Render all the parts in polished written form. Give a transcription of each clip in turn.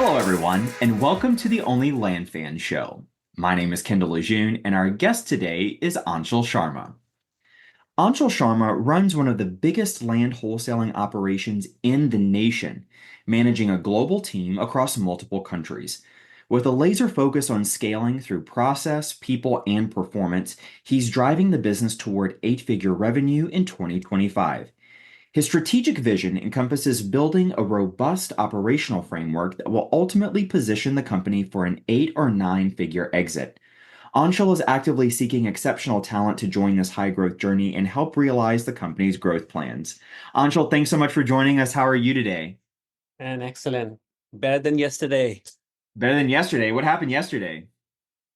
Hello, everyone, and welcome to the Only Land Fan Show. My name is Kendall Lejeune, and our guest today is Anshul Sharma. Anshul Sharma runs one of the biggest land wholesaling operations in the nation, managing a global team across multiple countries. With a laser focus on scaling through process, people, and performance, he's driving the business toward eight-figure revenue in 2025. His strategic vision encompasses building a robust operational framework that will ultimately position the company for an eight or nine figure exit. Anshul is actively seeking exceptional talent to join this high growth journey and help realize the company's growth plans. Anshul, thanks so much for joining us. How are you today? And excellent. Better than yesterday. Better than yesterday. What happened yesterday?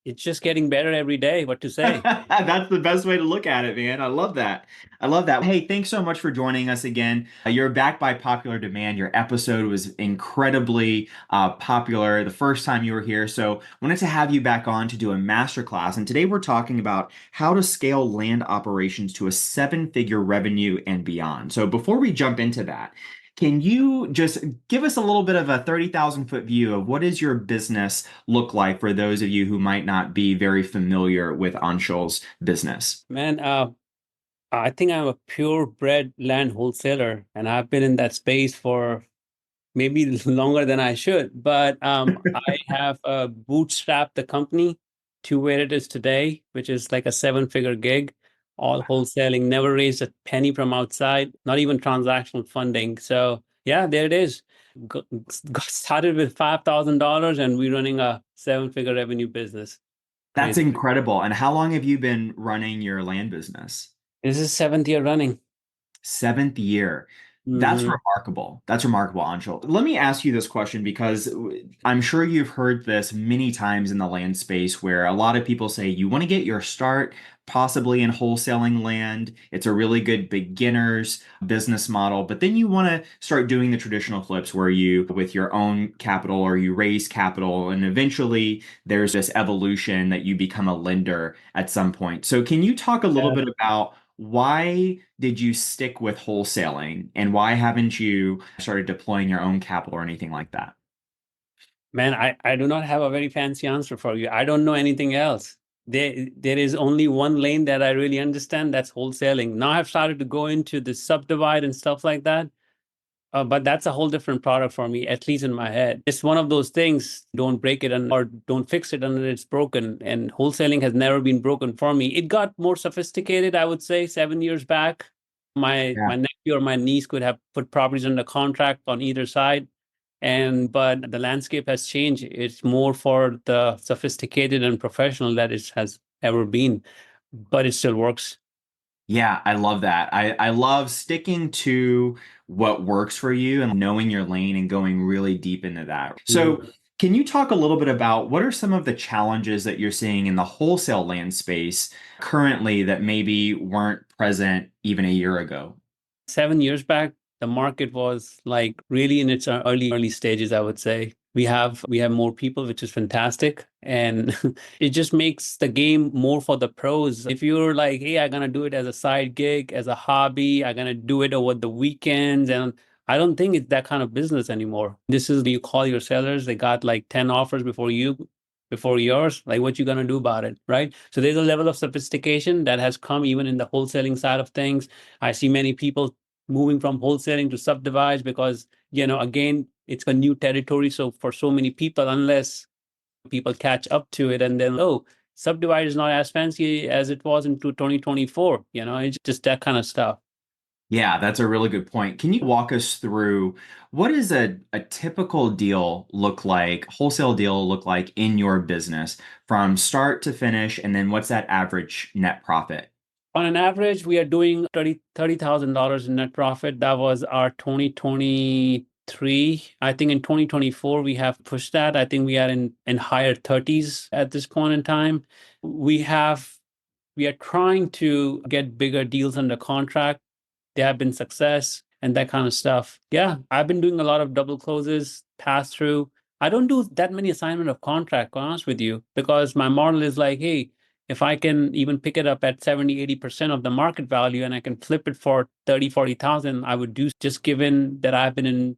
It's just getting better every day. What to say? That's the best way to look at it, man. I love that. I love that. Hey, thanks so much for joining us again. You're back by popular demand. Your episode was incredibly popular the first time you were here. So, wanted to have you back on to do a masterclass. And today we're talking about how to scale land operations to a seven-figure revenue and beyond. So, before we jump into that, can you just give us a little bit of a 30,000 foot view of what does your business look like for those of you who might not be very familiar with Anshul's business? Man, I think I'm a pure-bred land wholesaler, and I've been in that space for maybe longer than I should. But I have bootstrapped the company to where it is today, which is like a seven-figure gig, all wholesaling, never raised a penny from outside, not even transactional funding. So yeah, there it is. Got, got started with $5,000, and we're running a seven-figure revenue business. That's Crazy. incredible. And how long have you been running your land business? This is seventh year running. Seventh year. That's Hmm. remarkable. That's remarkable, Anshul. Let me ask you this question because I'm sure you've heard this many times in the land space where a lot of people say you want to get your start possibly in wholesaling land. It's a really good beginner's business model, but then you want to start doing the traditional flips where you, with your own capital or you raise capital, and eventually there's this evolution that you become a lender at some point. So, can you talk a little bit about why did you stick with wholesaling and why haven't you started deploying your own capital or anything like that? Man, I do not have a very fancy answer for you. I don't know anything else. There is only one lane that I really understand, that's wholesaling. Now I've started to go into the subdivide and stuff like that. But that's a whole different product for me, at least in my head. It's one of those things, don't break it or don't fix it until it's broken. And wholesaling has never been broken for me. It got more sophisticated, I would say, 7 years back. My nephew or my niece could have put properties under contract on either side. But the landscape has changed. It's more for the sophisticated and professional that it has ever been, but it still works. Yeah, I love that. I love sticking to what works for you and knowing your lane and going really deep into that. So, can you talk a little bit about what are some of the challenges that you're seeing in the wholesale land space currently that maybe weren't present even a year ago? 7 years back, the market was like really in its early stages, I would say. We have more people, which is fantastic. And it just makes the game more for the pros. If you're like, hey, I'm gonna do it as a side gig, as a hobby, I'm gonna do it over the weekends. And I don't think it's that kind of business anymore. This is you call your sellers, they got like 10 offers before yours, like what you gonna do about it, right? So there's a level of sophistication that has come even in the wholesaling side of things. I see many people moving from wholesaling to subdivides because, again, it's a new territory. So for so many people, unless people catch up to it and then, oh, subdivide is not as fancy as it was in 2024, it's just that kind of stuff. Yeah, that's a really good point. Can you walk us through what does a typical deal look like, wholesale deal look like in your business from start to finish, and then what's that average net profit? On an average, we are doing $30,000 in net profit. That was our 2023. I think in 2024, we have pushed that. I think we are in higher 30s at this point in time. We have we are trying to get bigger deals under contract. There have been success and that kind of stuff. Yeah, I've been doing a lot of double closes, pass through. I don't do that many assignment of contract, to be honest with you, because my model is like, hey, if I can even pick it up at 70, 80% of the market value and I can flip it for 30, 40,000, I would do, just given that I've been in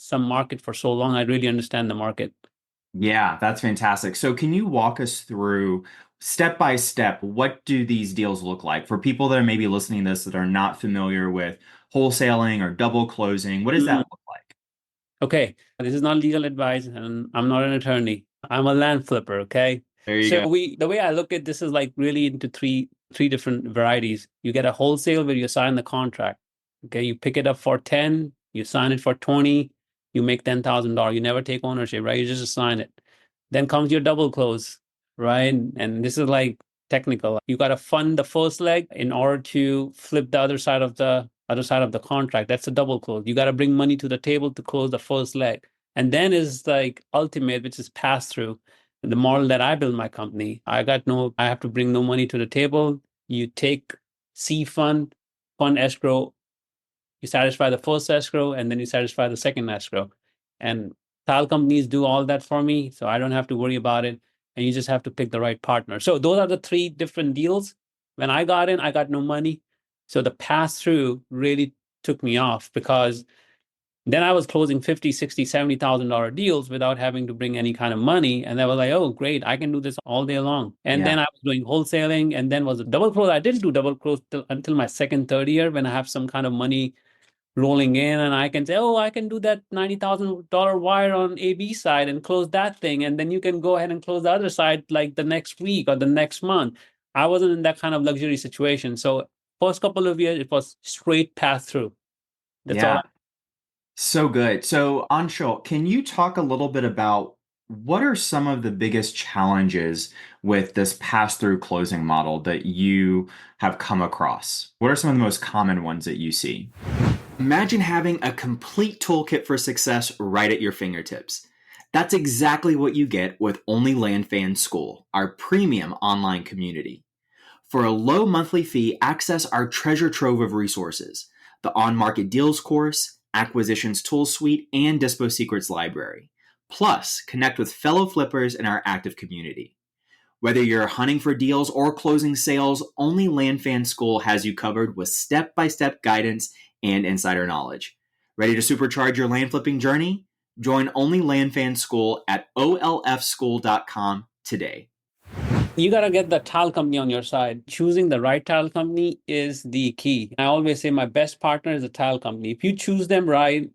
some market for so long. I really understand the market. Yeah, that's fantastic. So can you walk us through step by step, what do these deals look like for people that are maybe listening to this that are not familiar with wholesaling or double closing? What does that Mm. look like? Okay, this is not legal advice, and I'm not an attorney. I'm a land flipper. Okay, There you so go. the way I look at this is like really into three different varieties. You get a wholesale where you sign the contract. Okay, you pick it up for 10, you sign it for 20, you make $10,000. You never take ownership, right? You just assign it. Then comes your double close, right? And this is like technical. You got to fund the first leg in order to flip the other side of the contract. That's a double close. You got to bring money to the table to close the first leg. And then is like ultimate, which is pass through. The model that I build my company, I have to bring no money to the table. You take C fund escrow, you satisfy the first escrow, and then you satisfy the second escrow. And tile companies do all that for me, so I don't have to worry about it. And you just have to pick the right partner. So those are the three different deals. When I got in, I got no money. So the pass through really took me off because then I was closing 50, 60, $70,000 deals without having to bring any kind of money. And I was like, oh, great, I can do this all day long. And Yeah. then I was doing wholesaling and then was a double close. I didn't do double close until my second, third year when I have some kind of money rolling in and I can say, oh, I can do that $90,000 wire on AB side and close that thing. And then you can go ahead and close the other side like the next week or the next month. I wasn't in that kind of luxury situation. So first couple of years, it was straight pass through. That's all. Yeah. So good. So, Anshul, can you talk a little bit about what are some of the biggest challenges with this pass-through closing model that you have come across? What are some of the most common ones that you see? Imagine having a complete toolkit for success right at your fingertips. That's exactly what you get with Only Land Fan School, our premium online community. For a low monthly fee, access our treasure trove of resources: the on market deals course, acquisitions tool suite, and Dispo Secrets library. Plus, connect with fellow flippers in our active community. Whether you're hunting for deals or closing sales, Only Land Fan School has you covered with step by step guidance and insider knowledge. Ready to supercharge your land flipping journey? Join Only Land Fan School at olfschool.com today. You got to get the tile company on your side. Choosing the right tile company is the key. I always say my best partner is a tile company. If you choose them right,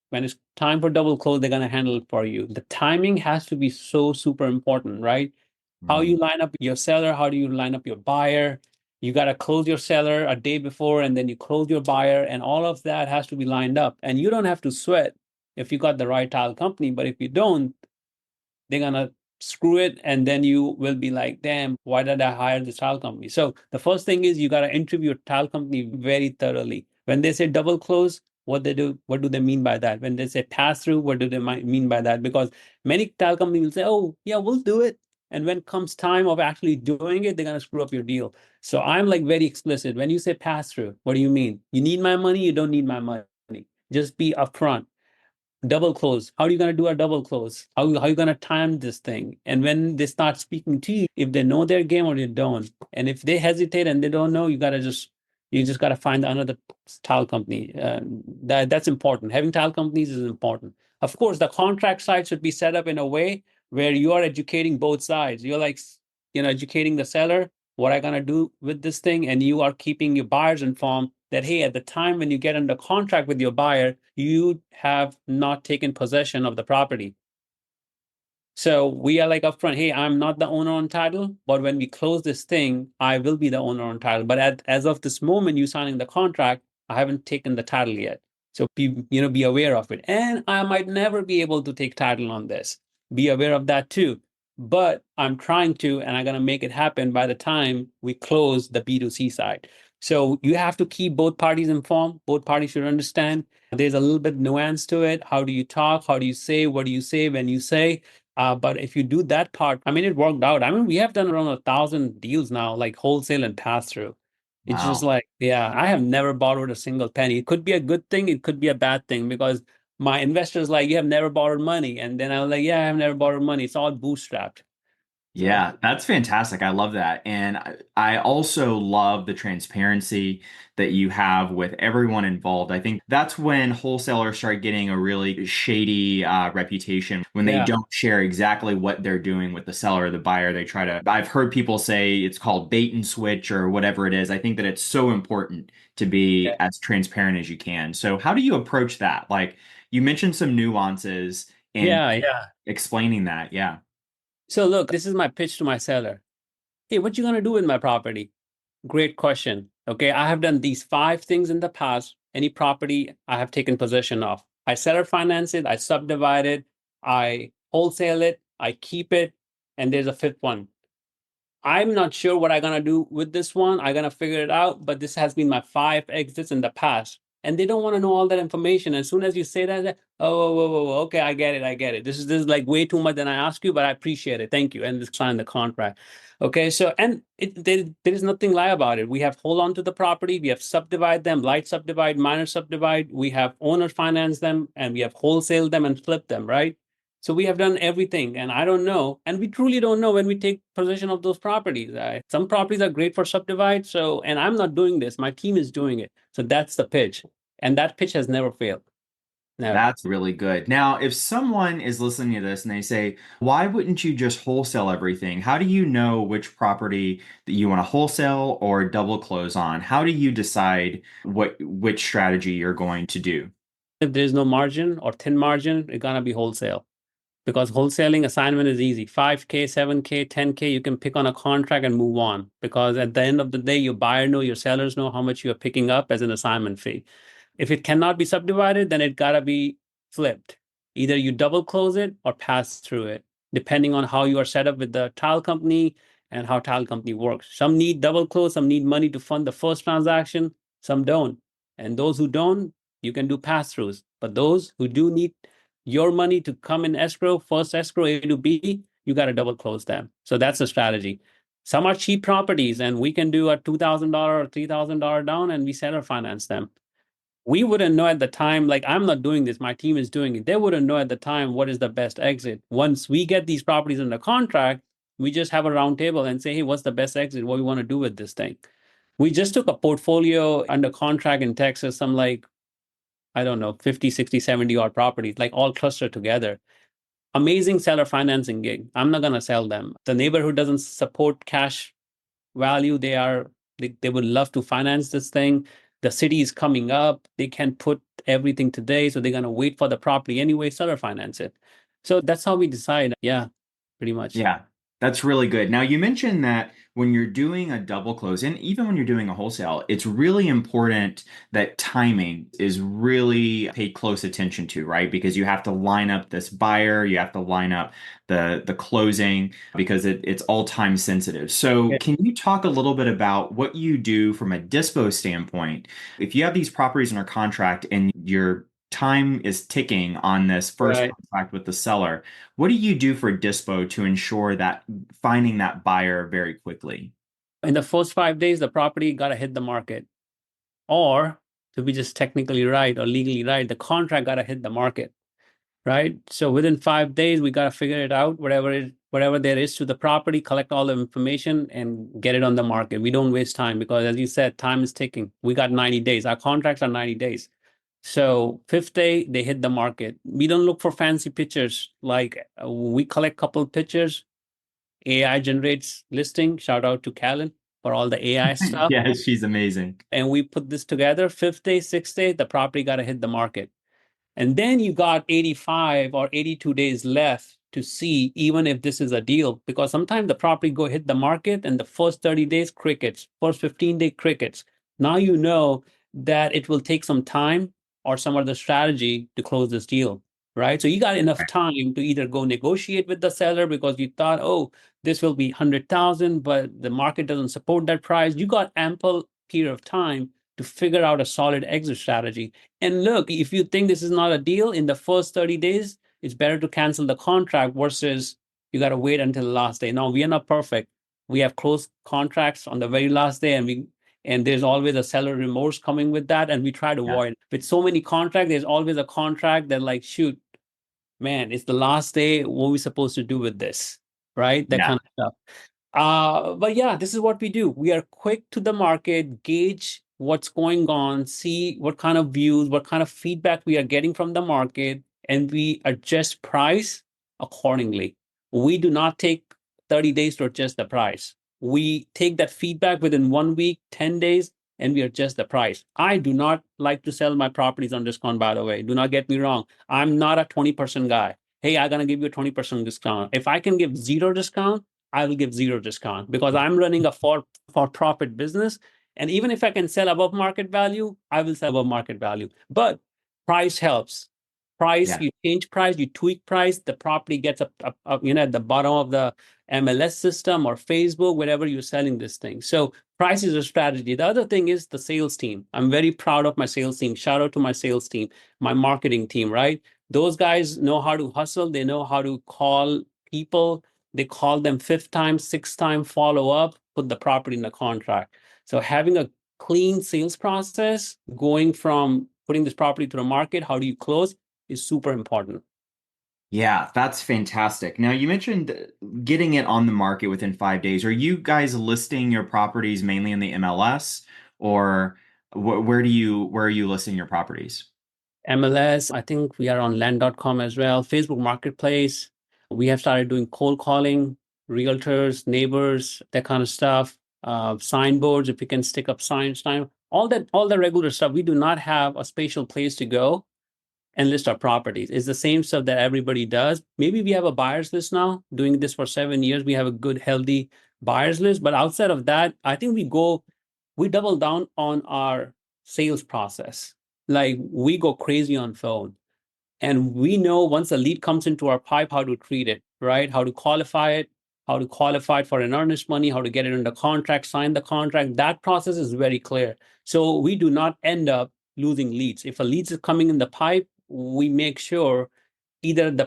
when it's time for double close, they're going to handle it for you. The timing has to be so super important, right? How you Mm, line up your seller, how do you line up your buyer? You got to close your seller a day before and then you close your buyer, and all of that has to be lined up. And you don't have to sweat if you got the right tile company, but if you don't, they're gonna screw it, and then you will be like, damn, why did I hire this tile company? So the first thing is you gotta interview your tile company very thoroughly. When they say double close, what do they mean by that? When they say pass through, what do they mean by that? Because many tile companies will say, oh yeah, we'll do it. And when comes time of actually doing it, they're gonna screw up your deal. So I'm like very explicit. When you say pass through, what do you mean? You need my money, you don't need my money. Just be upfront. Double close. How are you going to do a double close? How are you going to time this thing? And when they start speaking to you, if they know their game or they don't, and if they hesitate and they don't know, you just got to find another tile company. That's important. Having tile companies is important. Of course, the contract side should be set up in a way where you are educating both sides. You're like, educating the seller what I gonna do with this thing, and you are keeping your buyers informed that hey, at the time when you get under contract with your buyer, you have not taken possession of the property. So we are like upfront, hey, I'm not the owner on title, but when we close this thing, I will be the owner on title. But as of this moment, you signing the contract, I haven't taken the title yet. So be aware of it. And I might never be able to take title on this. Be aware of that too. But I'm trying to, and I'm gonna make it happen by the time we close the B2C side. So you have to keep both parties informed. Both parties should understand. There's a little bit nuance to it. How do you talk? How do you say? What do you say when you say? But if you do that part, I mean, it worked out. I mean, we have done around 1,000 deals now, like wholesale and pass through. It's just wow. like, yeah, I have never borrowed a single penny. It could be a good thing, it could be a bad thing because my investors like, you have never borrowed money. And then I was like, yeah, I have never borrowed money. It's all bootstrapped. Yeah, that's fantastic. I love that. And I also love the transparency that you have with everyone involved. I think that's when wholesalers start getting a really shady reputation when they Yeah. don't share exactly what they're doing with the seller or the buyer. They try to, I've heard people say it's called bait and switch or whatever it is. I think that it's so important to be as transparent as you can. So, how do you approach that? Like you mentioned some nuances and Yeah, yeah. explaining that. Yeah. So look, this is my pitch to my seller. Hey, what you gonna do with my property? Great question. Okay, I have done these five things in the past. Any property I have taken possession of, I seller finance it, I subdivide it, I wholesale it, I keep it, and there's a fifth one. I'm not sure what I'm gonna do with this one. I'm gonna figure it out, but this has been my five exits in the past. And they don't want to know all that information. As soon as you say that, oh, whoa, whoa, whoa, okay, I get it, I get it. This is like way too much than I ask you, but I appreciate it. Thank you. And just sign the contract. Okay, so and there is nothing lie about it. We have hold on to the property, we have subdivide them, light subdivide, minor subdivide, we have owner finance them, and we have wholesale them and flip them, right? So we have done everything, and I don't know, and we truly don't know when we take possession of those properties. Some properties are great for subdivide, so and I'm not doing this; my team is doing it. So that's the pitch, and that pitch has never failed, never. That's really good. Now, if someone is listening to this and they say, why wouldn't you just wholesale everything? How do you know which property that you want to wholesale or double close on? How do you decide which strategy you're going to do? If there is no margin or thin margin, it's gonna be wholesale because wholesaling assignment is easy. 5K, 7K, 10K, you can pick on a contract and move on because at the end of the day, your buyer know, your sellers know how much you are picking up as an assignment fee. If it cannot be subdivided, then it gotta be flipped. Either you double close it or pass through it, depending on how you are set up with the tile company and how tile company works. Some need double close, some need money to fund the first transaction, some don't. And those who don't, you can do pass throughs. But those who do need your money to come in escrow, first escrow A to B, you got to double close them. So that's the strategy. Some are cheap properties, and we can do a $2,000 or $3,000 down, and we seller finance them. We wouldn't know at the time, like I'm not doing this, my team is doing it. They wouldn't know at the time what is the best exit. Once we get these properties under contract, we just have a round table and say, hey, what's the best exit? What we want to do with this thing? We just took a portfolio under contract in Texas, some like, I don't know, 50, 60, 70 odd properties, like all clustered together. Amazing seller financing gig. I'm not going to sell them. The neighborhood doesn't support cash value. They would love to finance this thing. The city is coming up. They can put everything today, so they're gonna wait for the property anyway, seller finance it. So that's how we decide. Yeah, pretty much. Yeah, that's really good. Now, you mentioned that when you're doing a double close, and even when you're doing a wholesale, it's really important that timing is really paid close attention to, right? Because you have to line up this buyer, you have to line up the closing because it's all time sensitive. So, Yeah. can you talk a little bit about what you do from a dispo standpoint? If you have these properties under contract and your time is ticking on this first Right. contract with the seller, what do you do for dispo to ensure that finding that buyer very quickly? In the first 5 days, the property gotta hit the market. Or to be just technically right or legally right, the contract gotta hit the market. Right? So within 5 days, we got to figure it out, whatever there is to the property, collect all the information and get it on the market. We don't waste time because, as you said, time is ticking. We got 90 days. Our contracts are 90 days. So fifth day, they hit the market. We don't look for fancy pictures. Like we collect couple pictures. AI generates listing. Shout out to Callan for all the AI stuff. Yeah, she's amazing. And we put this together. Fifth day, sixth day, the property got to hit the market. And then you got 85 or 82 days left to see even if this is a deal, because sometimes the property go hit the market and the first 30 days crickets, first 15-day crickets. Now you know that it will take some time or some other strategy to close this deal, right? So you got enough time to either go negotiate with the seller because you thought, oh, this will be 100,000, but the market doesn't support that price. You got ample period of time to figure out a solid exit strategy. And look, if you think this is not a deal in the first 30 days, it's better to cancel the contract versus you got to wait until the last day. Now, we are not perfect. We have closed contracts on the very last day, and there's always a seller remorse coming with that, and we try to Yeah. avoid. With so many contracts, there's always a contract that like, shoot, man, it's the last day. What are we supposed to do with this? right? That Yeah. kind of stuff. But yeah, this is what we do. We are quick to the market, gauge what's going on, see what kind of views, what kind of feedback we are getting from the market, and we adjust price accordingly. We do not take 30 days to adjust the price. We take that feedback within 1 week, 10 days, and we adjust the price. I do not like to sell my properties on discount, by the way. Do not get me wrong. I'm not a 20% guy. Hey, I'm going to give you a 20% discount. If I can give zero discount, I will give zero discount because I'm running a for profit business. And even if I can sell above market value, I will sell above market value. But price helps. Price, Yeah. you change price, you tweak price, the property gets up, at the bottom of the MLS system or Facebook, wherever you're selling this thing. So price is a strategy. The other thing is the sales team. I'm very proud of my sales team. Shout out to my sales team, my marketing team, right? Those guys know how to hustle. They know how to call people. They call them fifth time, sixth time, follow up, put the property in the contract. So having a clean sales process, going from putting this property to the market, how do you close, is super important. Yeah, that's fantastic. Now, you mentioned getting it on the market within 5 days. Are you guys listing your properties mainly in the MLS, or where are you listing your properties? MLS, I think we are on land.com as well, Facebook Marketplace. We have started doing cold calling, realtors, neighbors, that kind of stuff. Signboards, if you can stick up signs, all the regular stuff. We do not have a spatial place to go and list our properties. It's the same stuff that everybody does. Maybe we have a buyer's list now. Doing this for 7 years, we have a good, healthy buyer's list. But outside of that, I think we double down on our sales process. Like we go crazy on phone. And we know once a lead comes into our pipe, how to treat it, right? How to qualify it for an earnest money, how to get it under contract, sign the contract. That process is very clear. So we do not end up losing leads. If a lead is coming in the pipe, we make sure either they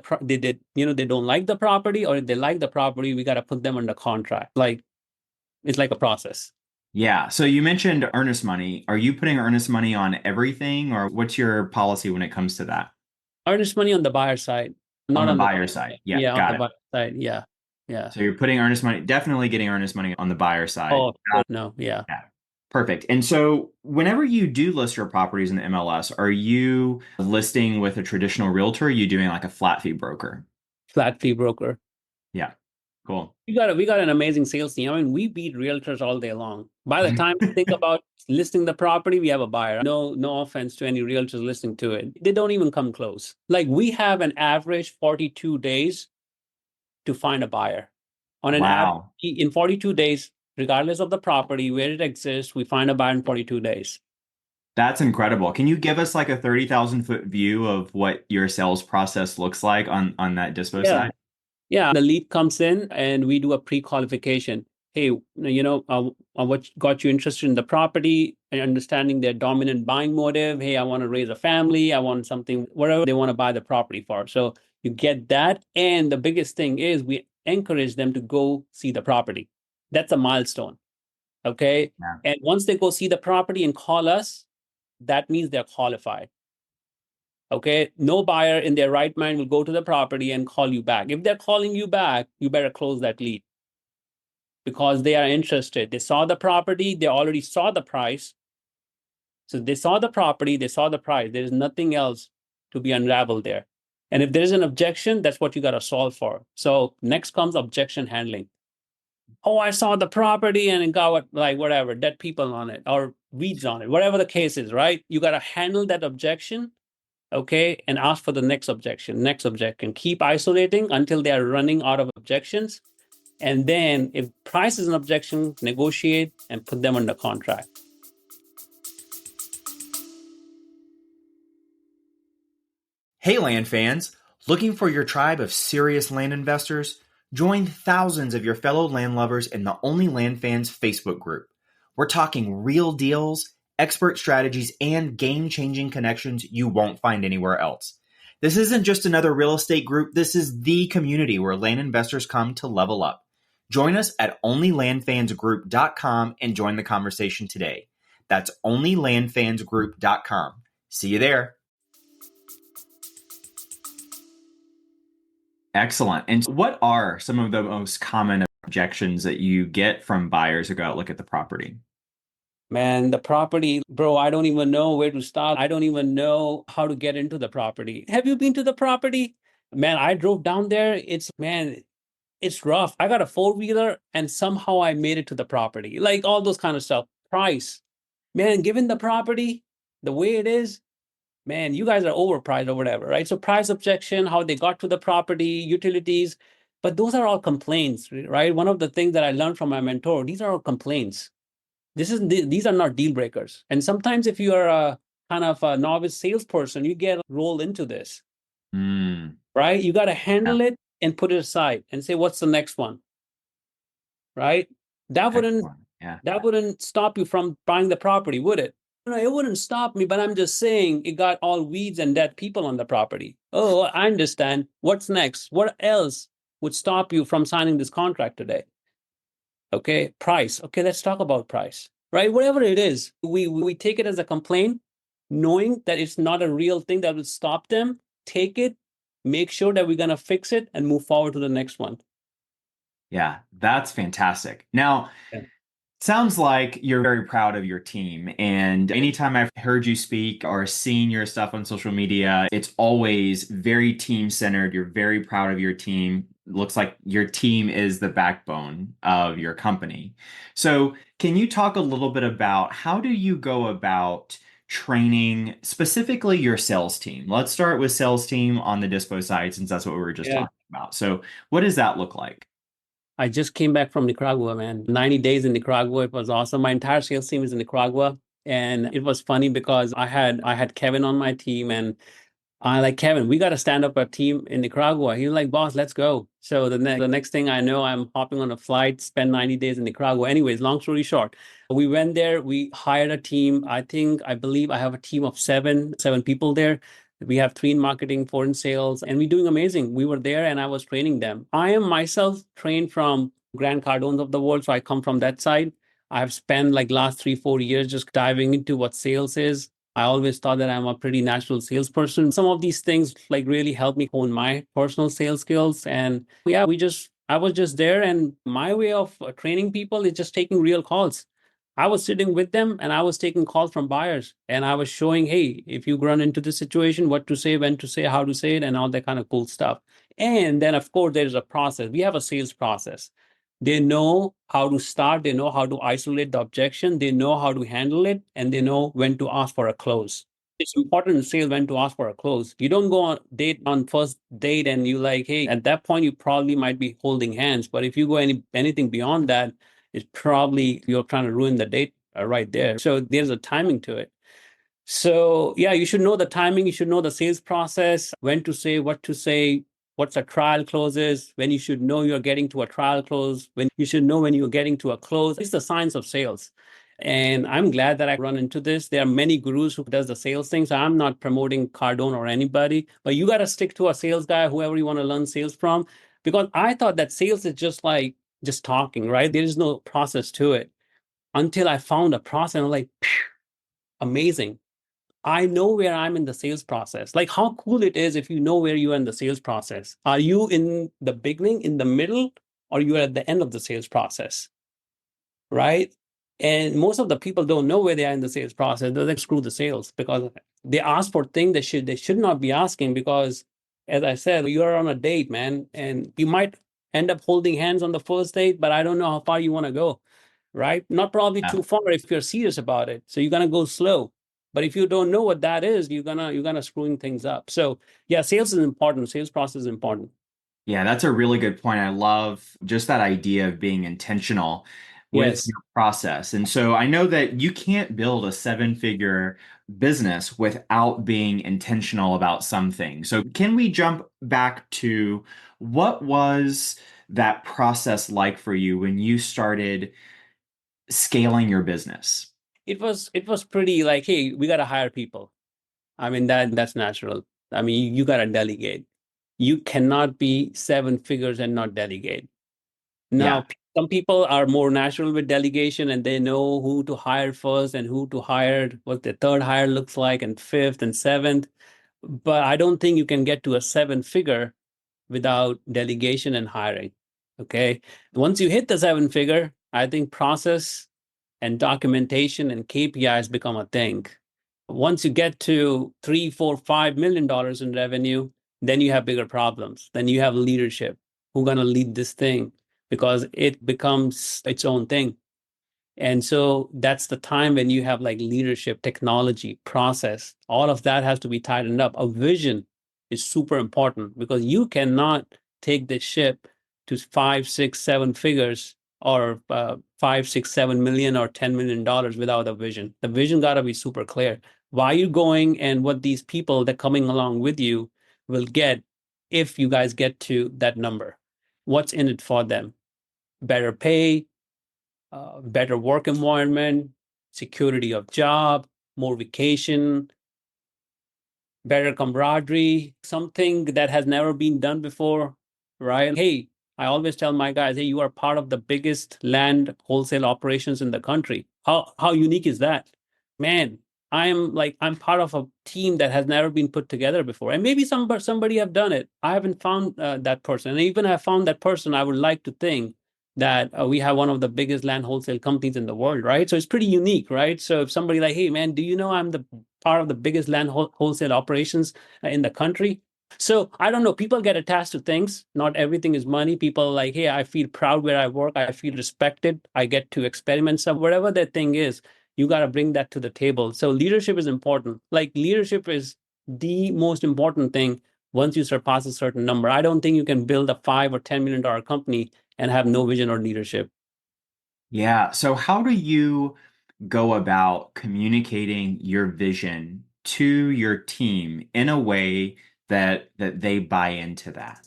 don't like the property, or if they like the property, we got to put them under contract. Like it's like a process. Yeah. So you mentioned earnest money. Are you putting earnest money on everything, or what's your policy when it comes to that? Earnest money on the buyer side, On not the on the buyer seller side. side. Yeah, Yeah, on got the it. buyer side. Yeah. Yeah. So you're putting earnest money, definitely getting earnest money on the buyer side. Oh, of course. No. Yeah. Yeah. Perfect. And so whenever you do list your properties in the MLS, are you listing with a traditional realtor? Or are you doing like a flat fee broker? Flat fee broker. Yeah. Cool. We got an amazing sales team. I mean, we beat realtors all day long. By the time we think about listing the property, we have a buyer. No offense to any realtors listening to it. They don't even come close. Like we have an average 42 days to find a buyer. On an average, Wow. in 42 days, regardless of the property, where it exists, we find a buyer in 42 days. That's incredible. Can you give us like a 30,000 foot view of what your sales process looks like on that dispo Yeah. side? Yeah, the lead comes in and we do a pre-qualification. Hey, what got you interested in the property and understanding their dominant buying motive. Hey, I want to raise a family. I want something, whatever they want to buy the property for. So you get that. And the biggest thing is we encourage them to go see the property. That's a milestone. Okay. Yeah. And once they go see the property and call us, that means they're qualified. Okay. No buyer in their right mind will go to the property and call you back. If they're calling you back, you better close that lead because they are interested. They saw the property, they already saw the price. So they saw the property, they saw the price. There is nothing else to be unraveled there. And if there's an objection, that's what you got to solve for. So next comes objection handling. Oh, I saw the property and it got like whatever, dead people on it or weeds on it, whatever the case is, right? You got to handle that objection, okay, and ask for the next objection. Keep isolating until they are running out of objections. And then if price is an objection, negotiate and put them under contract. Hey, land fans, looking for your tribe of serious land investors? Join thousands of your fellow land lovers in the Only Land Fans Facebook group. We're talking real deals, expert strategies, and game changing connections you won't find anywhere else. This isn't just another real estate group, this is the community where land investors come to level up. Join us at onlylandfansgroup.com and join the conversation today. That's onlylandfansgroup.com. See you there. Excellent. And what are some of the most common objections that you get from buyers who go out look at the property? Man, the property, bro, I don't even know where to start. I don't even know how to get into the property. Have you been to the property? Man, I drove down there. Man, it's rough. I got a four-wheeler and somehow I made it to the property. Like all those kind of stuff. Price. Man, given the property the way it is, man, you guys are overpriced or whatever, right? So price objection, how they got to the property, utilities, but those are all complaints, right? One of the things that I learned from my mentor, these are all complaints. These are not deal breakers. And sometimes if you are a kind of a novice salesperson, you get rolled into this, Mm, right? You got to yeah, handle it and put it aside and say, what's the next one, right? That wouldn't excellent. Yeah. that wouldn't stop you from buying the property, would it? No, it wouldn't stop me, but I'm just saying it got all weeds and dead people on the property. Oh, I understand. What's next? What else would stop you from signing this contract today? Okay, price. Okay, let's talk about price, right? Whatever it is, we take it as a complaint, knowing that it's not a real thing that will stop them. Take it, make sure that we're gonna fix it, and move forward to the next one. Yeah, that's fantastic. Now, Yeah. sounds like you're very proud of your team. And anytime I've heard you speak or seen your stuff on social media, it's always very team centered. You're very proud of your team. Looks like your team is the backbone of your company. So, can you talk a little bit about how do you go about training specifically your sales team? Let's start with sales team on the dispo side, since that's what we were just Yeah. talking about. So, what does that look like? I just came back from Nicaragua, man. 90 days in Nicaragua. It was awesome. My entire sales team is in Nicaragua. And it was funny because I had Kevin on my team and I like Kevin, we got to stand up a team in Nicaragua. He was like, boss, let's go. So the next thing I know, I'm hopping on a flight, spend 90 days in Nicaragua. Anyways, long story short, we went there, we hired a team. I believe I have a team of seven people there. We have three in marketing, four in sales, and we're doing amazing. We were there and I was training them. I am myself trained from Grant Cardones of the world. So I come from that side. I've spent like last 3, 4 years just diving into what sales is. I always thought that I'm a pretty natural salesperson. Some of these things like really helped me hone my personal sales skills. And yeah, I was just there. And my way of training people is just taking real calls. I was sitting with them and I was taking calls from buyers and I was showing, hey, if you run into this situation, what to say, when to say, how to say it, and all that kind of cool stuff. And then, of course, there's a process. We have a sales process. They know how to start, they know how to isolate the objection, they know how to handle it, and they know when to ask for a close. It's important in sales when to ask for a close. You don't go on date on first date and you like, hey, at that point you probably might be holding hands. But if you go anything beyond that, it's probably you're trying to ruin the date right there. So there's a timing to it. So yeah, you should know the timing, you should know the sales process, when to say, what to say, what's a trial closes, when you should know you're getting to a trial close, when you should know when you're getting to a close. It's the science of sales. And I'm glad that I run into this. There are many gurus who does the sales thing. So I'm not promoting Cardone or anybody, but you got to stick to a sales guy, whoever you want to learn sales from, because I thought that sales is just like just talking, right? There is no process to it until I found a process. And I'm like, "Phew, amazing. I know where I'm in the sales process. Like how cool it is if you know where you are in the sales process. Are you in the beginning, in the middle, or you are at the end of the sales process? Right? And most of the people don't know where they are in the sales process. They screw the sales because they ask for things they should not be asking because as I said, you're on a date, man, and you might end up holding hands on the first date, but I don't know how far you want to go, right? Not probably Yeah. too far if you're serious about it. So you're gonna go slow. But if you don't know what that is, you're gonna screwing things up. So yeah, sales is important. Sales process is important. Yeah, that's a really good point. I love just that idea of being intentional with Yes. your process. And so I know that you can't build a seven-figure business without being intentional about some things. So can we jump back to what was that process like for you when you started scaling your business? It was pretty like, hey, we gotta hire people. I mean that's natural. I mean you gotta delegate. You cannot be seven figures and not delegate. Yeah. Now some people are more natural with delegation and they know who to hire first and who to hire, what the third hire looks like, and fifth and seventh. But I don't think you can get to a seven figure without delegation and hiring. Okay. Once you hit the seven figure, I think process and documentation and KPIs become a thing. Once you get to 3, 4, $5 million in revenue, then you have bigger problems. Then you have leadership. Who's gonna lead this thing? Because it becomes its own thing. And so that's the time when you have like leadership, technology, process, all of that has to be tightened up. A vision is super important because you cannot take the ship to 5, 6, 7 figures or 5, 6, 7 million or $10 million without a vision. The vision got to be super clear. Why you going and what these people that coming along with you will get if you guys get to that number. What's in it for them? Better pay, better work environment, security of job, more vacation, better camaraderie, something that has never been done before, right? Hey, I always tell my guys, hey, you are part of the biggest land wholesale operations in the country. How unique is that? Man, I'm part of a team that has never been put together before. And maybe somebody have done it. I haven't found that person. And even if I found that person, I would like to think that we have one of the biggest land wholesale companies in the world, right? So it's pretty unique, right? So if somebody like, hey, man, do you know I'm the part of the biggest land wholesale operations in the country? So I don't know. People get attached to things. Not everything is money. People like, hey, I feel proud where I work. I feel respected. I get to experiment some, whatever that thing is. You got to bring that to the table. So leadership is important. Like leadership is the most important thing once you surpass a certain number. I don't think you can build a $5 or $10 million company and have no vision or leadership. Yeah. So how do you go about communicating your vision to your team in a way that they buy into that?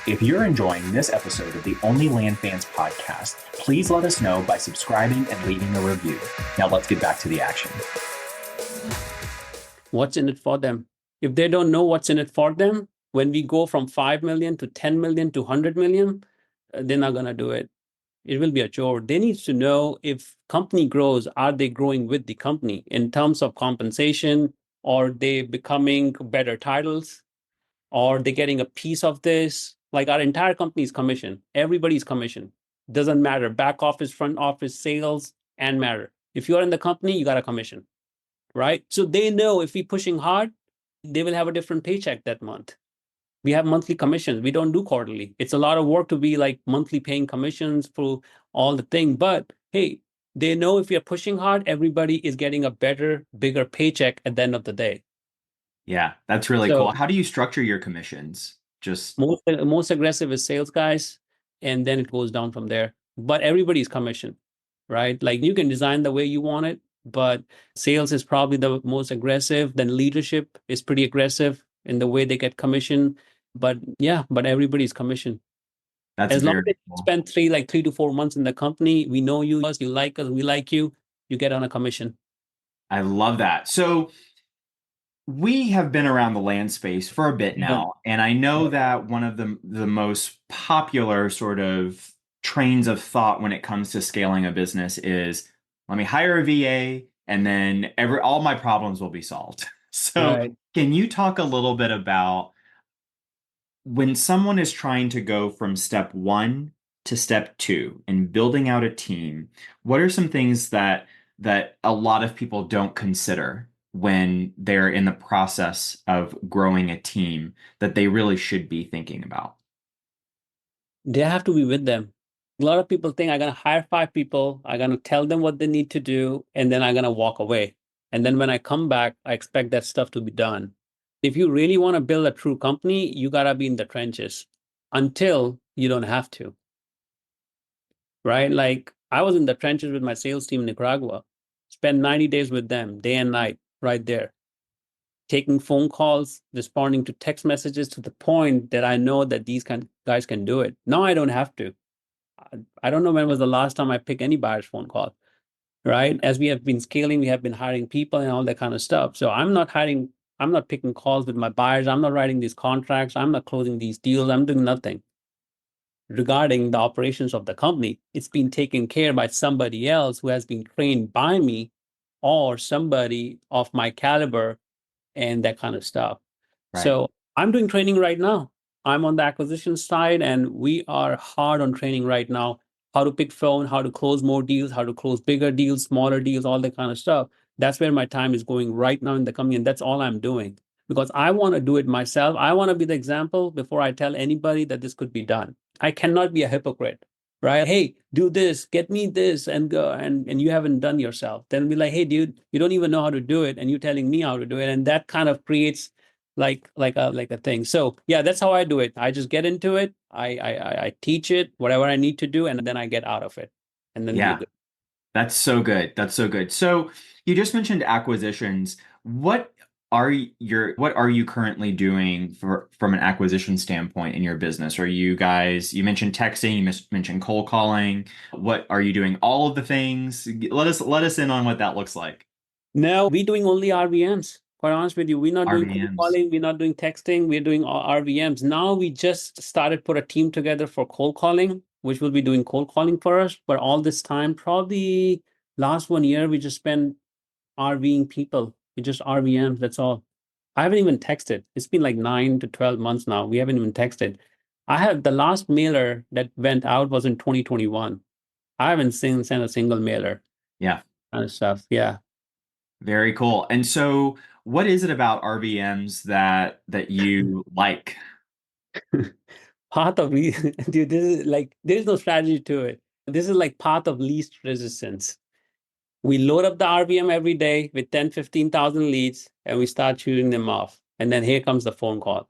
If you're enjoying this episode of the Only Land Fans podcast, please let us know by subscribing and leaving a review. Now let's get back to the action. What's in it for them? If they don't know what's in it for them, when we go from 5 million to 10 million to 100 million, they're not going to do it. It will be a chore. They need to know if company grows, are they growing with the company in terms of compensation? Or they becoming better titles? Or they getting a piece of this? Like our entire company is commission. Everybody's commission. Doesn't matter. Back office, front office, sales, and matter. If you're in the company, you got a commission, right? So they know if we're pushing hard, they will have a different paycheck that month. We have monthly commissions. We don't do quarterly. It's a lot of work to be like monthly paying commissions for all the thing. But hey, they know if we are pushing hard, everybody is getting a better, bigger paycheck at the end of the day. Yeah, that's really cool. So How do you structure your commissions? Just most aggressive is sales guys, and then it goes down from there. But everybody's commission, right? Like you can design the way you want it, but sales is probably the most aggressive. Then leadership is pretty aggressive in the way they get commission. But yeah, but everybody's commission. that's As long very as you cool. spend 3 to 4 months in the company, we know you, you like us, we like you, you get on a commission. I love that. So we have been around the land space for a bit Yeah. now, and I know that one of the most popular sort of trains of thought when it comes to scaling a business is let me hire a VA and then all my problems will be solved. So Right. can you talk a little bit about when someone is trying to go from step one to step two and building out a team, what are some things that a lot of people don't consider when they're in the process of growing a team that they really should be thinking about? They have to be with them. A lot of people think I'm going to hire 5 people, I'm going to tell them what they need to do, and then I'm going to walk away. And then when I come back, I expect that stuff to be done. If you really want to build a true company, you got to be in the trenches until you don't have to, right? Like I was in the trenches with my sales team in Nicaragua, spent 90 days with them, day and night, right there, taking phone calls, responding to text messages to the point that I know that these kind of guys can do it. Now I don't have to. I don't know when was the last time I picked any buyer's phone call, right? As we have been scaling, we have been hiring people and all that kind of stuff. So I'm not picking calls with my buyers. I'm not writing these contracts. I'm not closing these deals. I'm doing nothing regarding the operations of the company. It's been taken care by somebody else who has been trained by me or somebody of my caliber and that kind of stuff. Right. So I'm doing training right now. I'm on the acquisition side, and we are hard on training right now how to pick phone, how to close more deals, how to close bigger deals, smaller deals, all that kind of stuff. That's where my time is going right now in the company, and that's all I'm doing because I want to do it myself. I want to be the example before I tell anybody that this could be done. I cannot be a hypocrite, right? Hey, do this, get me this, and go, and you haven't done yourself. Then be like, hey, dude, you don't even know how to do it, and you telling me how to do it, and that kind of creates like a thing. So yeah, that's how I do it. I just get into it. I teach it whatever I need to do, and then I get out of it, and then we're Yeah, good. that's so good. That's so good. So you just mentioned acquisitions. What are you currently doing for from an acquisition standpoint in your business? Are you guys, you mentioned texting, mentioned cold calling. What are you doing? All of the things? Let us in on what that looks like. No, we're doing only RVMs. Quite honest with you, we're not doing cold RVMs. calling, we're not doing texting, we're doing RVMs. Now we just started put a team together for cold calling, which will be doing cold calling for us. But all this time, probably last 1 year, we just spent RVing people. We just RVMs, that's all. I haven't even texted. It's been like 9 to 12 months now. We haven't even texted. I have the last mailer that went out was in 2021. I haven't sent a single mailer Yeah, and stuff. Yeah. very cool. And so what is it about RVMs that you like? Path of dude, this is like there's no strategy to it. This is like path of least resistance. We load up the RVM every day with 10, 15,000 leads and we start shooting them off. And then here comes the phone call.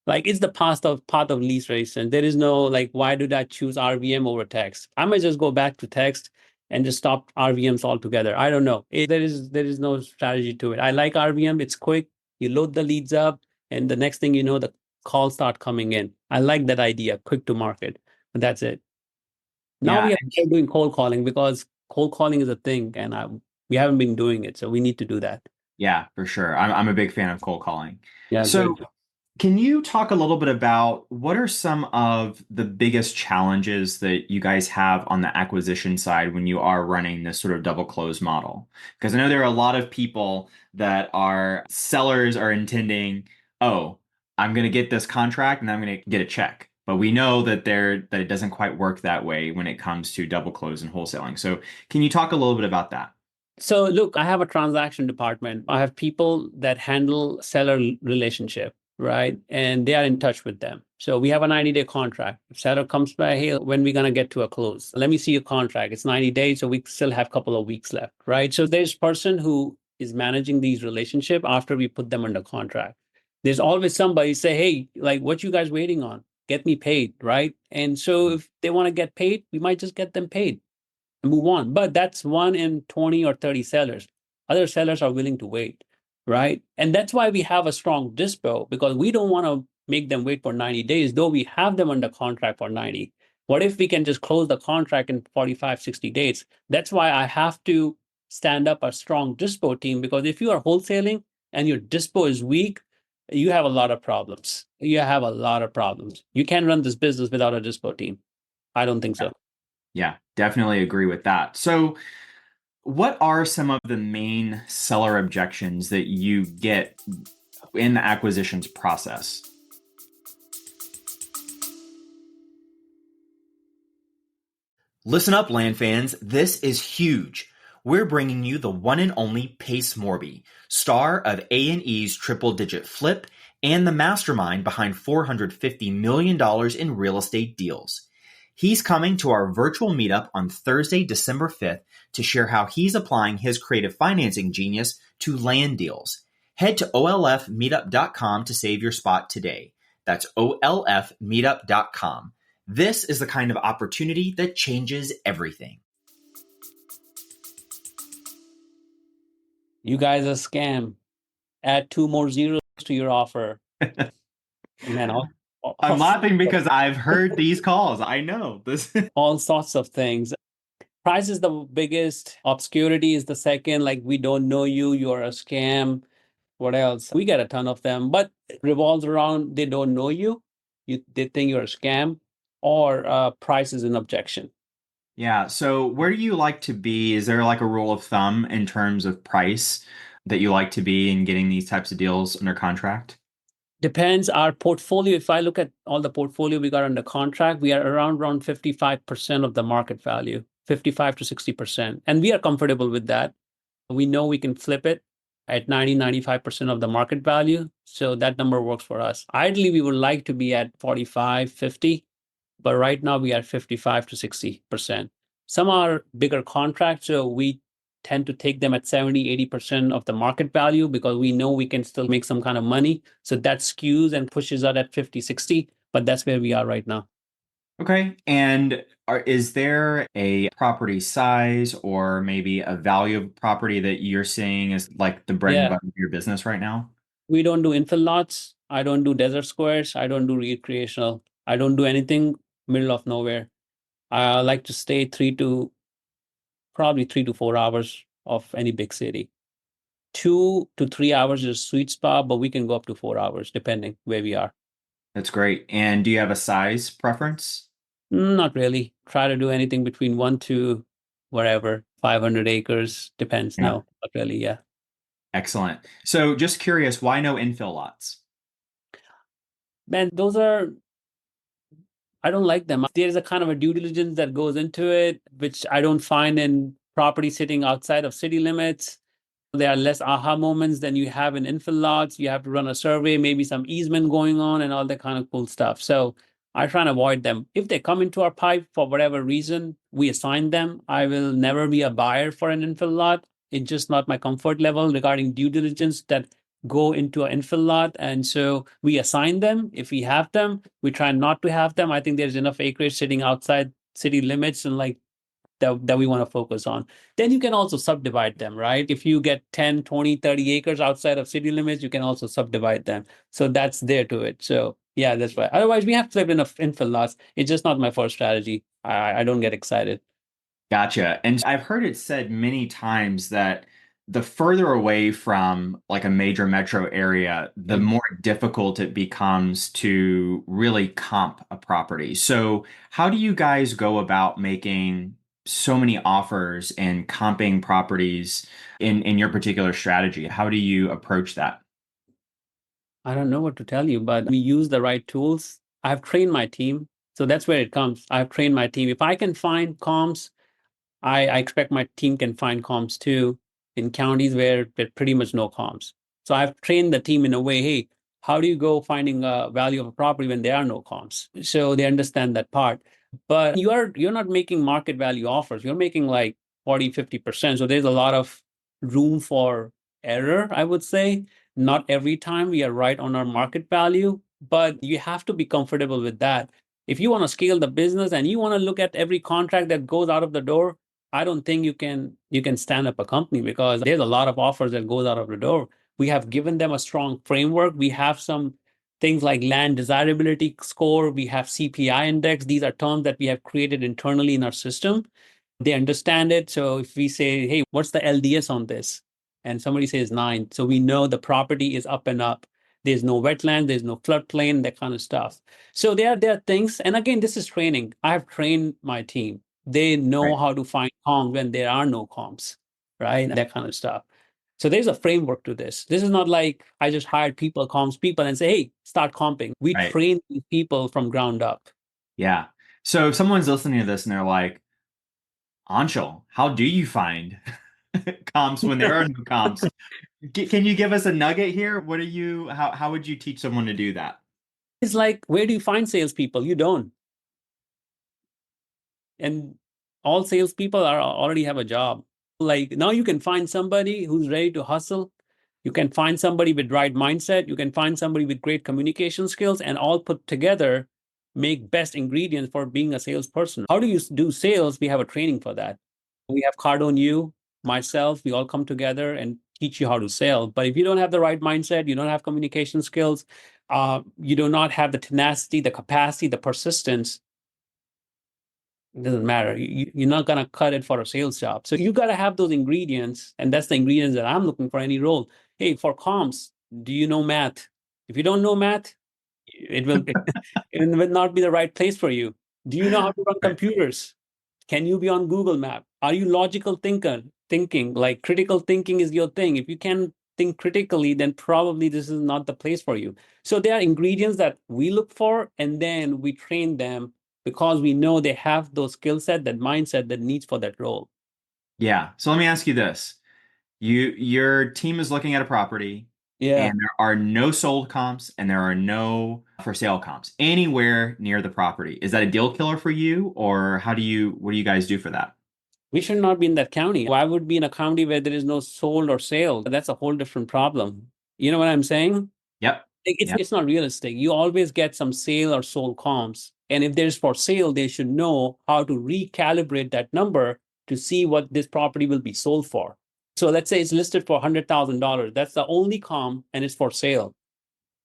Like it's the path of least resistance. There is no like, why did I choose RVM over text? I might just go back to text and just stop RVMs altogether. I don't know. There is no strategy to it. I like RVM. It's quick. You load the leads up, and the next thing you know, the calls start coming in. I like that idea, quick to market. But that's it. Now Yeah, we are doing cold calling because cold calling is a thing, and we haven't been doing it, so we need to do that. yeah, for sure. I'm a big fan of cold calling. Yeah, So good. can you talk a little bit about what are some of the biggest challenges that you guys have on the acquisition side when you are running this sort of double close model? Because I know there are a lot of people that are sellers are intending, oh, I'm going to get this contract and I'm going to get a check. But we know that it doesn't quite work that way when it comes to double close and wholesaling. So can you talk a little bit about that? So look, I have a transaction department. I have people that handle seller relationship, right? And they are in touch with them. So we have a 90-day contract. If seller comes by, hey, when we gonna get to a close? Let me see your contract. It's 90 days, so we still have a couple of weeks left, right? So there's person who is managing these relationship after we put them under contract. There's always somebody say, hey, like what you guys waiting on? Get me paid, right? And so if they want to get paid, we might just get them paid move on. But that's one in 20 or 30 sellers. Other sellers are willing to wait, right? And that's why we have a strong dispo because we don't want to make them wait for 90 days, though we have them under contract for 90. What if we can just close the contract in 45, 60 days? That's why I have to stand up a strong dispo team because if you are wholesaling and your dispo is weak, you have a lot of problems. You have a lot of problems. You can't run this business without a dispo team. I don't think so. Yeah, definitely agree with that. So what are some of the main seller objections that you get in the acquisitions process? Listen up, land fans. This is huge. We're bringing you the one and only Pace Morby, star of A&E's Triple Digit Flip and the mastermind behind $450 million in real estate deals. He's coming to our virtual meetup on Thursday, December 5th to share how he's applying his creative financing genius to land deals. Head to olfmeetup.com to save your spot today. That's olfmeetup.com. This is the kind of opportunity that changes everything. You guys are scam. Add two more zeros to your offer. Man, I'm laughing because I've heard these calls. I know this. all sorts of things. Price is the biggest. Obscurity is the second. Like we don't know you. You're a scam. What else? We get a ton of them, but it revolves around they don't know you. They think you're a scam, or price is an objection. Yeah. So where do you like to be? Is there like a rule of thumb in terms of price that you like to be in getting these types of deals under contract? Depends our portfolio. If I look at all the portfolio we got under contract, we are around 55% of the market value, 55 to 60%. And we are comfortable with that. We know we can flip it at 95% of the market value. So that number works for us. Ideally, we would like to be at 45, 50, but right now we are 55 to 60%. Some are bigger contracts, so we tend to take them at 70, 80% of the market value because we know we can still make some kind of money. So that skews and pushes out at 50, 60, but that's where we are right now. Okay. And is there a property size or maybe a value of property that you're seeing as like the bread and Yeah, butter of your business right now? we don't do infill lots. I don't do desert squares. I don't do recreational. I don't do anything middle of nowhere. I like to stay probably 3 to 4 hours of any big city. 2 to 3 hours is a sweet spot, but we can go up to 4 hours depending where we are. That's great. And do you have a size preference? Not really. Try to do anything between 1 to wherever, 500 acres. Depends. Yeah. No, not really. Yeah. Excellent. So just curious, why no infill lots? Man, I don't like them. There's a kind of a due diligence that goes into it, which I don't find in property sitting outside of city limits. There are less aha moments than you have in infill lots. You have to run a survey, maybe some easement going on, and all that kind of cool stuff. So I try and avoid them. If they come into our pipe for whatever reason, we assign them. I will never be a buyer for an infill lot. It's just not my comfort level regarding due diligence that go into an infill lot. And so we assign them. If we have them, we try not to have them. I think there's enough acreage sitting outside city limits and like that we want to focus on. Then you can also subdivide them, right? If you get 10, 20, 30 acres outside of city limits, you can also subdivide them. So that's there to it. So yeah, that's right. Otherwise, we have flipped enough infill lots. It's just not my first strategy. I don't get excited. Gotcha. And I've heard it said many times that the further away from like a major metro area, the Mm. more difficult it becomes to really comp a property. So, how do you guys go about making so many offers and comping properties in your particular strategy? How do you approach that? I don't know what to tell you, but we use the right tools. I've trained my team. So that's where it comes. I've trained my team. If I can find comps, I expect my team can find comps too in counties where there's pretty much no comps. So I've trained the team in a way, hey, how do you go finding a value of a property when there are no comps? So they understand that part. But you're not making market value offers. You're making like 40, 50%. So there's a lot of room for error, I would say. Not every time we are right on our market value, but you have to be comfortable with that. If you want to scale the business and you want to look at every contract that goes out of the door, I don't think you can stand up a company because there's a lot of offers that goes out of the door. We have given them a strong framework. We have some things like land desirability score. We have CPI index. These are terms that we have created internally in our system. They understand it. So if we say, hey, what's the LDS on this? And somebody says 9. So we know the property is up and up. There's no wetland, there's no floodplain, that kind of stuff. So there are things. And again, this is training. I have trained my team. They know Right. how to find comps when there are no comps, right? That kind of stuff. So there's a framework to this. This is not like I just hired people, comps people, and say, hey, start comping. We Right. train these people from ground up. Yeah. So if someone's listening to this and they're like, Anshul, how do you find comps when there are no comps? Can you give us a nugget here? What are you, how would you teach someone to do that? It's like, where do you find salespeople? You don't. And all salespeople are already have a job. Like now you can find somebody who's ready to hustle. You can find somebody with right mindset. You can find somebody with great communication skills and all put together make best ingredients for being a salesperson. How do you do sales? We have a training for that. We have Cardone, you, myself, we all come together and teach you how to sell. But if you don't have the right mindset, you don't have communication skills, you do not have the tenacity, the capacity, the persistence, it doesn't matter. You're not going to cut it for a sales job. So you got to have those ingredients. And that's the ingredients that I'm looking for any role. Hey, for comms, do you know math? If you don't know math, it will not be the right place for you. Do you know how to run Right. computers? Can you be on Google Map? Are you logical thinking? Like critical thinking is your thing. If you can think critically, then probably this is not the place for you. So there are ingredients that we look for, and then we train them because we know they have those skill set, that mindset that needs for that role. Yeah. So let me ask you this. Your team is looking at a property Yeah. and there are no sold comps and there are no for sale comps anywhere near the property. Is that a deal killer for you, or what do you guys do for that? We should not be in that county. Why would be in a county where there is no sold or sale? That's a whole different problem. You know what I'm saying? Yep. It's Yep. it's not realistic. You always get some sale or sold comps. And if there's for sale, they should know how to recalibrate that number to see what this property will be sold for. So let's say it's listed for $100,000. That's the only comp and it's for sale.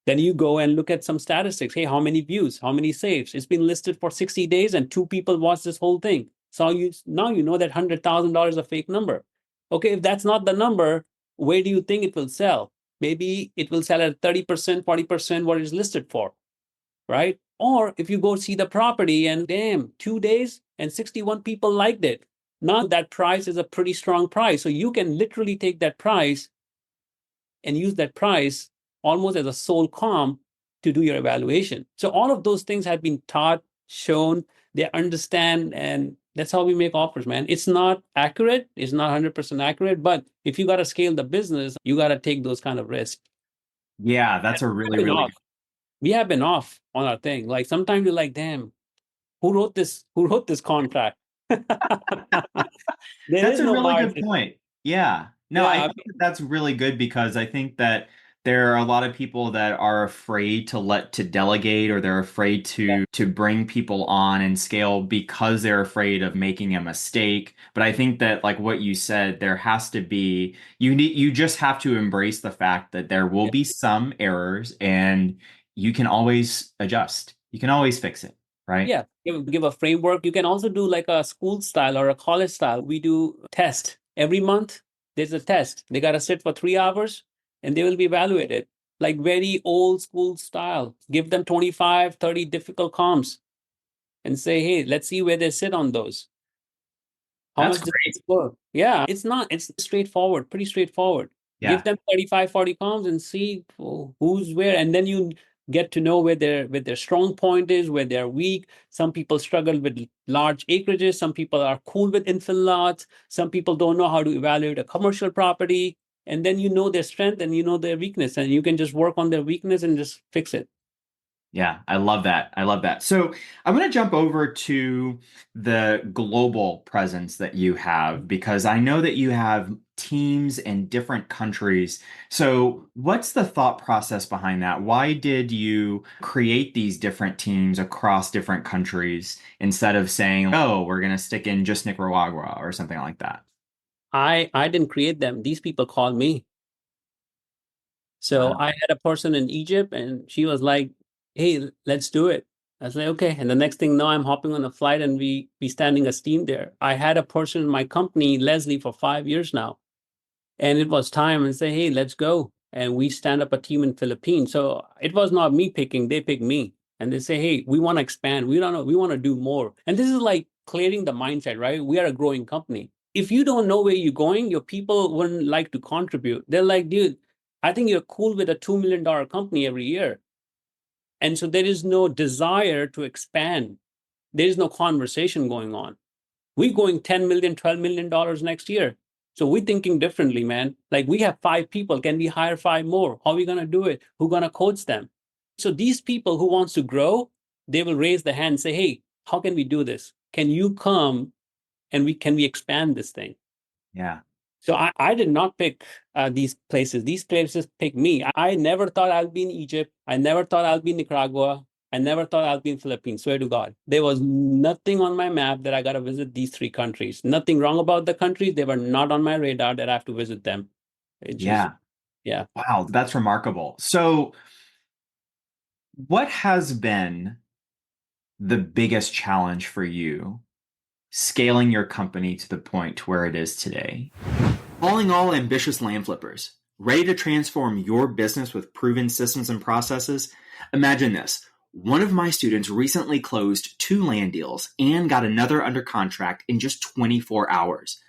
Then you go and look at some statistics. Hey, how many views? How many saves? It's been listed for 60 days and two people watched this whole thing. So now you know that $100,000 is a fake number. Okay, if that's not the number, where do you think it will sell? Maybe it will sell at 30%, 40% what it's listed for, right? Or if you go see the property and damn, 2 days and 61 people liked it. Now that price is a pretty strong price. So you can literally take that price and use that price almost as a sole comp to do your evaluation. So all of those things have been taught, shown, they understand, and that's how we make offers, man. It's not accurate, it's not 100% accurate, but if you got to scale the business, you got to take those kind of risks. Yeah, And that's a we have really, been really off. good. We have been off on our thing. Like sometimes you're like, damn, who wrote this? Who wrote this contract? There That's is a no really good margin. point. Yeah. No, I Yeah, think that that's really good because I think that there are a lot of people that are afraid to delegate, or they're afraid yeah, to bring people on and scale because they're afraid of making a mistake. But I think that, like what you said, there has to be you just have to embrace the fact that there will yeah. be some errors and you can always adjust. You can always fix it, right? Yeah, give a framework. You can also do like a school style or a college style. We do test every month. There's a test. They got to sit for 3 hours and they will be evaluated like very old school style. Give them 25, 30 difficult comps and say, hey, let's see where they sit on those. How That's much did they great. score? Yeah, it's straightforward, pretty straightforward. Give Yeah. them 35, 40 comps and see who's where. And then you get to know where their strong point is, where they're weak. Some people struggle with large acreages. Some people are cool with infill lots. Some people don't know how to evaluate a commercial property. And then you know their strength and you know their weakness, and you can just work on their weakness and just fix it. Yeah, I love that. I love that. So I'm going to jump over to the global presence that you have because I know that you have teams in different countries. So what's the thought process behind that? Why did you create these different teams across different countries instead of saying, oh, we're going to stick in just Nicaragua or something like that? I didn't create them. These people called me. So Wow. I had a person in Egypt and she was like, hey, let's do it. I was like, okay. And the next thing now I'm hopping on a flight and we standing a team there. I had a person in my company, Leslie, for 5 years now. And it was time and say, hey, let's go. And we stand up a team in Philippines. So it was not me picking, they picked me. And they say, hey, we want to expand. We don't know, we want to do more. And this is like clearing the mindset, right? We are a growing company. If you don't know where you're going, your people wouldn't like to contribute. They're like, dude, I think you're cool with a $2 million company every year. And so there is no desire to expand. There is no conversation going on. We're going 10 million, $12 million next year. So we're thinking differently, man. Like we have 5 people. Can we hire 5 more? How are we gonna do it? Who's gonna coach them? So these people who wants to grow, they will raise the hand and say, hey, how can we do this? Can you come and we expand this thing? Yeah. So I did not pick these places. These places picked me. I never thought I'll be in Egypt. I never thought I'll be in Nicaragua. I never thought I'll be in Philippines. Swear to God. There was nothing on my map that I got to visit these 3 countries. Nothing wrong about the countries. They were not on my radar that I have to visit them. It just, Yeah. yeah. Wow, that's remarkable. So what has been the biggest challenge for you scaling your company to the point to where it is today? Calling all ambitious land flippers, ready to transform your business with proven systems and processes? Imagine this. One of my students recently closed 2 land deals and got another under contract in just 24 hours.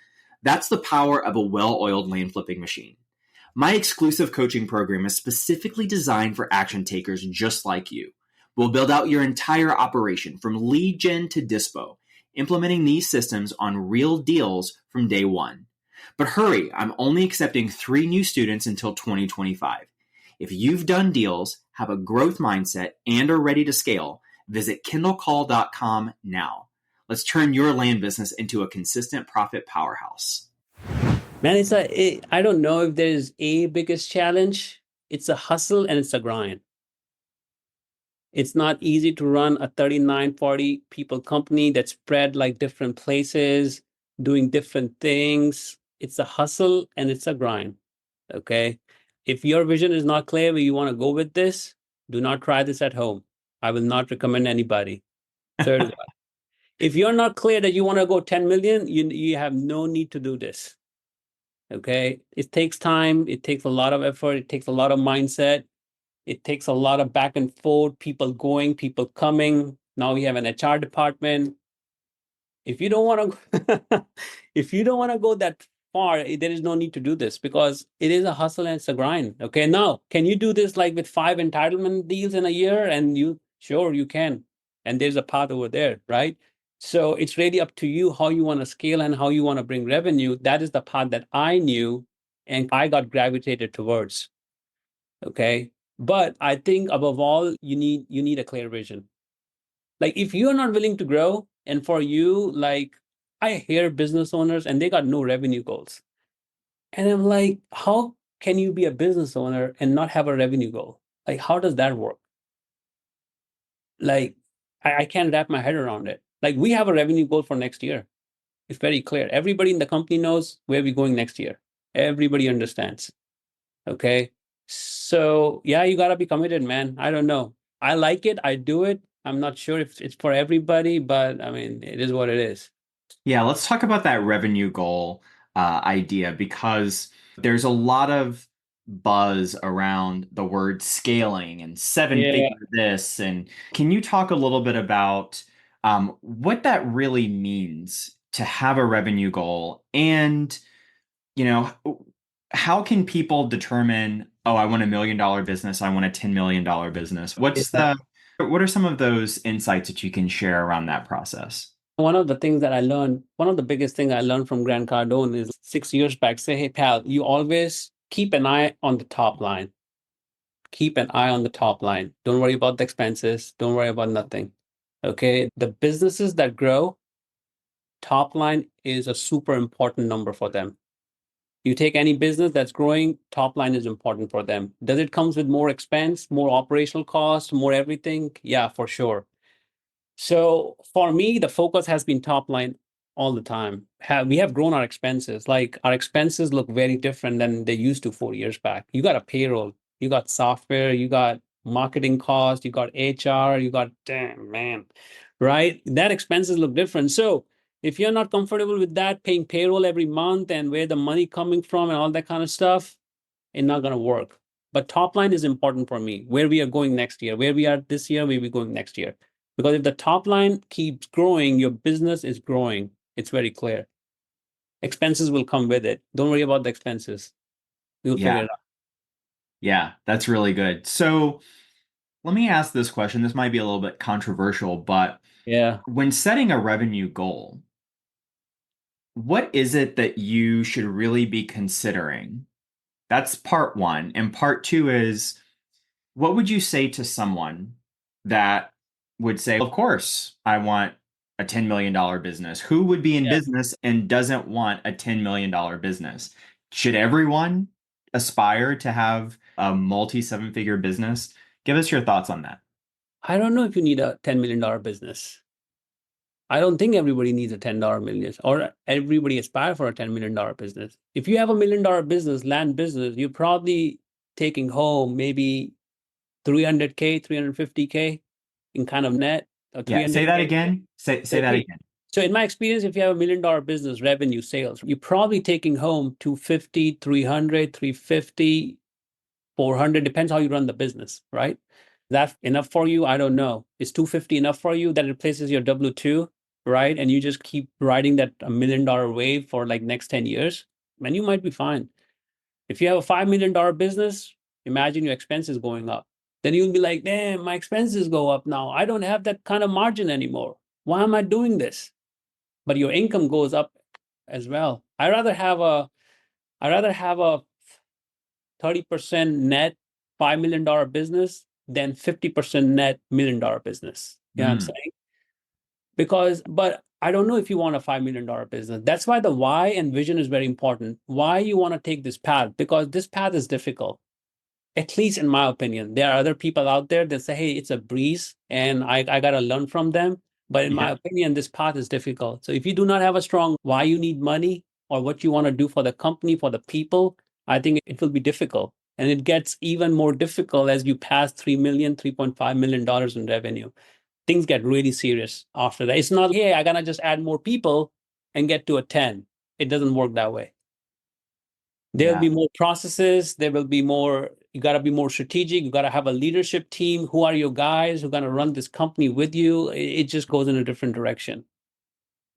That's the power of a well-oiled land flipping machine. My exclusive coaching program is specifically designed for action takers just like you. We'll build out your entire operation from lead gen to dispo, implementing these systems on real deals from day one. But hurry, I'm only accepting 3 new students until 2025. If you've done deals, have a growth mindset, and are ready to scale, visit kindlecall.com now. Let's turn your land business into a consistent profit powerhouse. Man, I don't know if there's a biggest challenge. It's a hustle and it's a grind. It's not easy to run a 39, 40 people company that's spread like different places, doing different things. It's a hustle and it's a grind. Okay. If your vision is not clear where you want to go with this, do not try this at home. I will not recommend anybody. Third one, if you're not clear that you want to go 10 million, you have no need to do this. Okay. It takes time. It takes a lot of effort. It takes a lot of mindset. It takes a lot of back and forth, people going, people coming. Now we have an HR department. If you don't want to, if you don't want to go that far, there is no need to do this because it is a hustle and it's a grind. Okay. Now, can you do this like with 5 entitlement deals in a year? And sure, you can. And there's a path over there, right? So it's really up to you how you want to scale and how you want to bring revenue. That is the path that I knew and I got gravitated towards. Okay. But I think above all, you need a clear vision. Like if you're not willing to grow, and for you, like I hear business owners and they got no revenue goals. And I'm like, how can you be a business owner and not have a revenue goal? Like, how does that work? Like, I can't wrap my head around it. Like, we have a revenue goal for next year. It's very clear. Everybody in the company knows where we're going next year. Everybody understands. Okay. So yeah, you gotta be committed, man. I don't know. I like it. I do it. I'm not sure if it's for everybody, but I mean, it is what it is. Yeah, let's talk about that revenue goal idea because there's a lot of buzz around the word scaling and seven Yeah. figure this. And can you talk a little bit about what that really means to have a revenue goal? And, you know, how can people determine, oh, I want $1 million business, I want a $10 million business? Yeah. What are some of those insights that you can share around that process? One of the things that I learned, one of the biggest things I learned from Grant Cardone is 6 years back, say, hey, pal, you always keep an eye on the top line. Keep an eye on the top line. Don't worry about the expenses. Don't worry about nothing. Okay. The businesses that grow, top line is a super important number for them. You take any business that's growing, top line is important for them. Does it comes with more expense, more operational cost, more everything? Yeah, for sure. So for me, the focus has been top line all the time. We have grown our expenses. Like our expenses look very different than they used to 4 years back. You got a payroll, you got software, you got marketing cost, you got HR, you got damn man, right? That expenses look different. So if you're not comfortable with that, paying payroll every month and where the money coming from and all that kind of stuff, it's not gonna work. But top line is important for me. Where we are going next year, where we are this year, where we're going next year. Because if the top line keeps growing, your business is growing. It's very clear. Expenses will come with it. Don't worry about the expenses. We'll figure Yeah, it out. yeah, that's really good. So let me ask this question. This might be a little bit controversial, but Yeah. when setting a revenue goal, what is it that you should really be considering? That's part one. And part two is, what would you say to someone that would say, of course, I want a $10 million business? Who would be in Yeah. business and doesn't want a $10 million business? Should everyone aspire to have a multi seven figure business? Give us your thoughts on that. I don't know if you need a $10 million business. I don't think everybody needs a $10 million or everybody aspire for a $10 million business. If you have $1 million business, land business, you're probably taking home maybe 300K, 350K in kind of net or Yeah, say that 300K. again. Say that Okay. again. So in my experience, if you have $1 million business revenue sales, you're probably taking home 250, 300, 350, 400, depends how you run the business, right? That enough for you? I don't know. Is 250 enough for you that replaces your W-2, right? And you just keep riding that $1 million wave for like next 10 years, man, you might be fine. If you have a $5 million business, imagine your expenses going up. Then you'll be like, damn, my expenses go up now. I don't have that kind of margin anymore. Why am I doing this? But your income goes up as well. I rather have a 30% net $5 million business than 50% net $1 million business. You know what I'm Mm, saying? But I don't know if you want a $5 million business. That's why the why and vision is very important. Why you want to take this path, because this path is difficult, at least in my opinion. There are other people out there that say, hey, it's a breeze and I got to learn from them. But in my yeah. opinion, this path is difficult. So if you do not have a strong why you need money or what you want to do for the company, for the people, I think it will be difficult. And it gets even more difficult as you pass 3 million, $3.5 million in revenue. Things get really serious after that. It's not, hey, I gotta just add more people and get to a 10. It doesn't work that way. There'll Yeah. be more processes. There will be more. You got to be more strategic. You got to have a leadership team. Who are your guys who are going to run this company with you? It just goes in a different direction.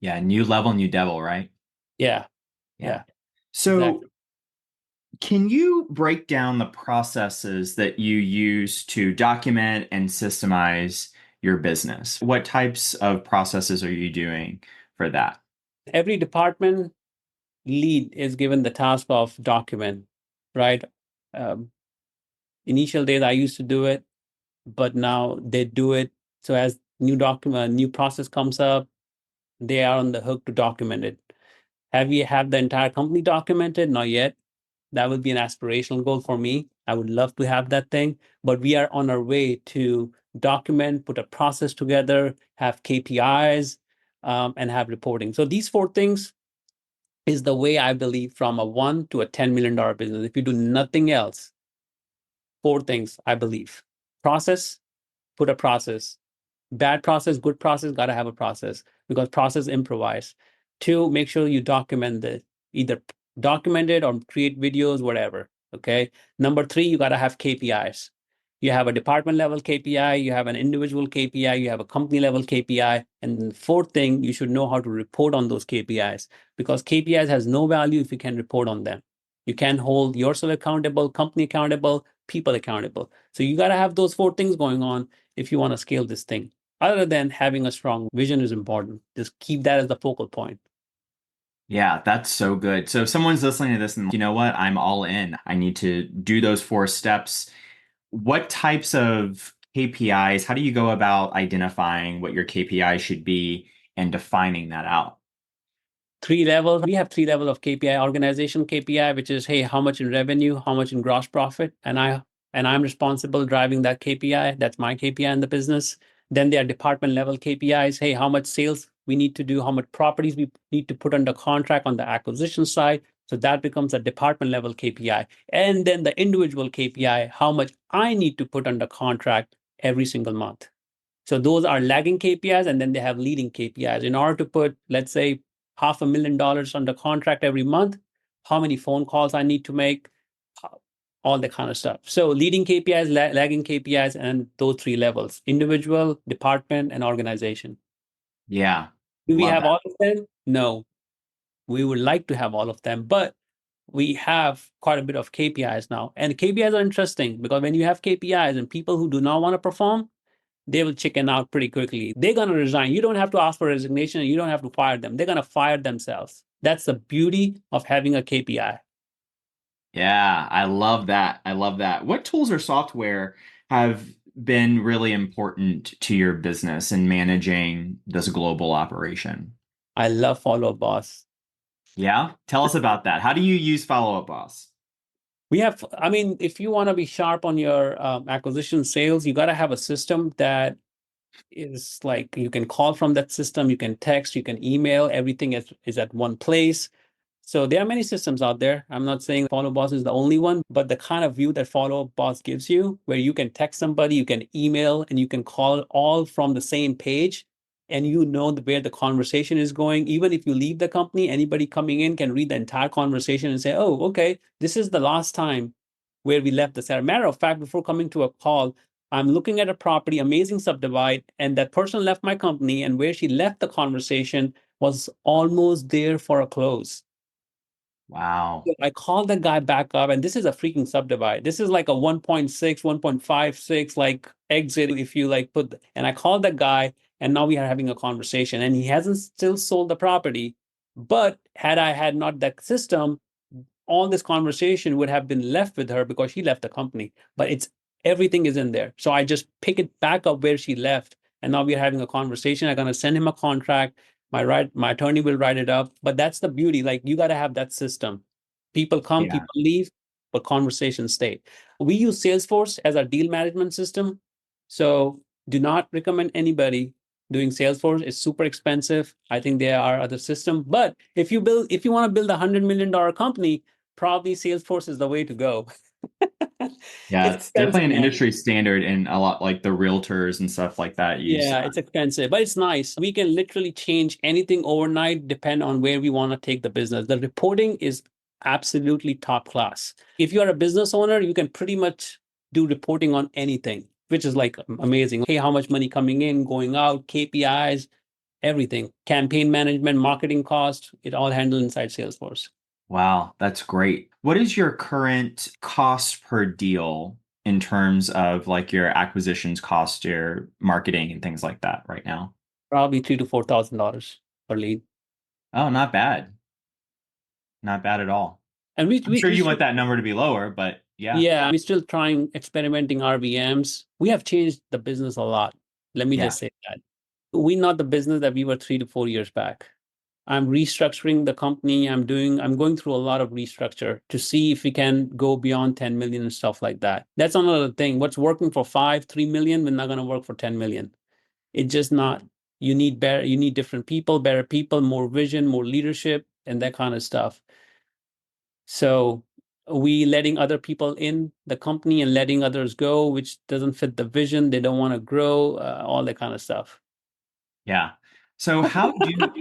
Yeah. New level, new devil, right? Yeah, Yeah. yeah, So exactly. can you break down the processes that you use to document and systemize your business? What types of processes are you doing for that? Every department lead is given the task of document, right? Um, Initial days, I used to do it, but now they do it. So as new process comes up, they are on the hook to document it. Have you have the entire company documented? Not yet. That would be an aspirational goal for me. I would love to have that thing, but we are on our way to document, put a process together, have KPIs, and have reporting. So these four things is the way I believe from a one to a $10 million business. If you do nothing else, four things I believe: process, put a process. Bad process, good process, got to have a process because process improvise. Two, make sure you document it, either document it or create videos, whatever. Okay. Number three, you got to have KPIs. You have a department level KPI, you have an individual KPI, you have a company level KPI. And the fourth thing, you should know how to report on those KPIs because KPIs has no value if you can report on them. You can hold yourself accountable, company accountable, people accountable. So you got to have those four things going on if you want to scale this thing. Other than having a strong vision is important. Just keep that as the focal point. Yeah, that's so good. So if someone's listening to this and you know what, I'm all in. I need to do those four steps. What types of KPIs, how do you go about identifying what your KPI should be and defining that out? Three levels. We have three levels of KPI. Organization KPI, which is hey, how much in revenue, how much in gross profit, and I'm responsible driving that KPI. That's my KPI in the business. Then there are department level KPIs. Hey, how much sales we need to do, how much properties we need to put under contract on the acquisition side. So that becomes a department level KPI. And then the individual KPI, how much I need to put under contract every single month. So those are lagging KPIs, and then they have leading KPIs. In order to put, let's say, $500,000 under contract every month, how many phone calls I need to make, all that kind of stuff. So leading KPIs, lagging KPIs, and those three levels: individual, department, and organization. Yeah, Do we love have that. all of them? No. We would like to have all of them, but we have quite a bit of KPIs now. And KPIs are interesting because when you have KPIs and people who do not want to perform, they will chicken out pretty quickly. They're going to resign. You don't have to ask for resignation. And you don't have to fire them. They're going to fire themselves. That's the beauty of having a KPI. Yeah, I love that. I love that. What tools or software have been really important to your business in managing this global operation? I love Follow Up Boss. Yeah, tell us about that. How do you use Follow Up Boss? We have, I mean, if you want to be sharp on your acquisition sales, you got to have a system that is like you can call from that system, you can text, you can email, everything is at one place. So there are many systems out there. I'm not saying Follow Boss is the only one, but the kind of view that Follow Boss gives you, where you can text somebody, you can email, and you can call all from the same page, and you know where the conversation is going. Even if you leave the company, anybody coming in can read the entire conversation and say, "Oh, okay, this is the last time where we left this." As a matter of fact, before coming to a call, I'm looking at a property, amazing subdivide, and that person left my company, and where she left the conversation was almost there for a close. Wow. So I called the guy back up, and this is a freaking subdivide. This is like a 1.6, 1.56 like exit if you like put, and I called the guy, and now we are having a conversation, and he hasn't still sold the property. But had I had not that system, all this conversation would have been left with her because she left the company. But it's everything is in there. So I just pick it back up where she left. And now we're having a conversation. I'm gonna send him a contract. My attorney will write it up. But that's the beauty. Like you gotta have that system. People come, Yeah. people leave, but conversations stay. We use Salesforce as our deal management system. So do not recommend anybody doing Salesforce. It's super expensive. I think there are other systems. But if you want to build $100 million company, probably Salesforce is the way to go. Yeah, It's it's definitely expensive, an man. industry standard and a lot like the realtors and stuff like that use Yeah, that. it's expensive, but it's nice. We can literally change anything overnight, depend on where we want to take the business. The reporting is absolutely top class. If you're a business owner, you can pretty much do reporting on anything, which is like amazing. Hey, how much money coming in, going out, KPIs, everything, campaign management, marketing cost, it all handled inside Salesforce. Wow, that's great. What is your current cost per deal in terms of like your acquisitions cost, your marketing and things like that right now? Probably $3,000 to $4,000 per lead. Oh, not bad. Not bad at all. And we I'm we sure we you want still, that number to be lower, but yeah. yeah, we're still trying experimenting RVMs. We have changed the business a lot. Let me Yeah. just say that. We're not the business that we were 3 to 4 years back. I'm restructuring the company. I'm going through a lot of restructure to see if we can go beyond 10 million and stuff like that. That's another thing. What's working for 3 million, we're not going to work for 10 million. It's just not. You need better, you need different people, better people, more vision, more leadership, and that kind of stuff. So we letting other people in the company and letting others go, which doesn't fit the vision. They don't want to grow, all that kind of stuff. Yeah. So how do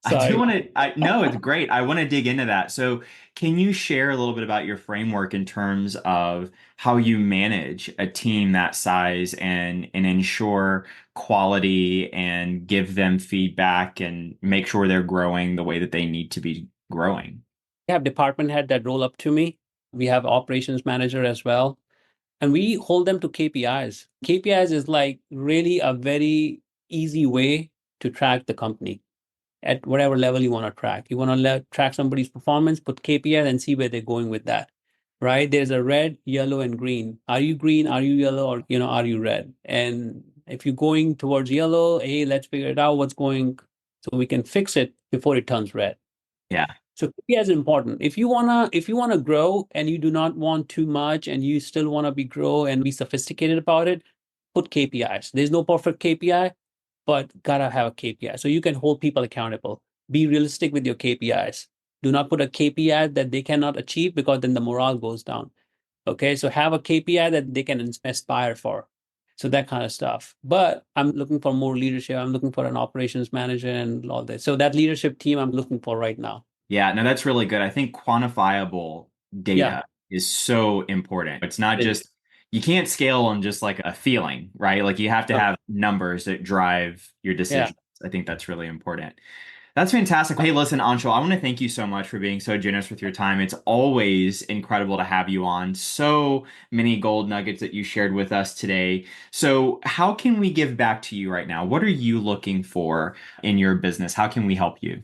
I do Sorry. want to I no, it's great. I want to dig into that. So can you share a little bit about your framework in terms of how you manage a team that size and ensure quality and give them feedback and make sure they're growing the way that they need to be growing? We have department head that roll up to me. We have operations manager as well. And we hold them to KPIs. KPIs is like really a very easy way to track the company at whatever level you want to track. You want to track somebody's performance, put KPIs and see where they're going with that. Right? There's a red, yellow, and green. Are you green? Are you yellow? Or are you red? And if you're going towards yellow, hey, let's figure it out what's going so we can fix it before it turns red. Yeah. So KPI is important. If you wanna grow and you do not want too much and you still want to be grow and be sophisticated about it, put KPIs. There's no perfect KPI, but gotta have a KPI. So you can hold people accountable. Be realistic with your KPIs. Do not put a KPI that they cannot achieve because then the morale goes down. Okay. So have a KPI that they can aspire for. So that kind of stuff. But I'm looking for more leadership. I'm looking for an operations manager and all that. So that leadership team I'm looking for right now. Yeah, no, that's really good. I think quantifiable Yeah. data is so important. It's not It just, you can't scale on just like a feeling, right? Like you have to is. have numbers that drive your Yeah. decisions. I think that's really important. That's fantastic. Hey, listen, Anshul, I want to thank you so much for being so generous with your time. It's always incredible to have you on. So many gold nuggets that you shared with us today. So, how can we give back to you right now? What are you looking for in your business? How can we help you?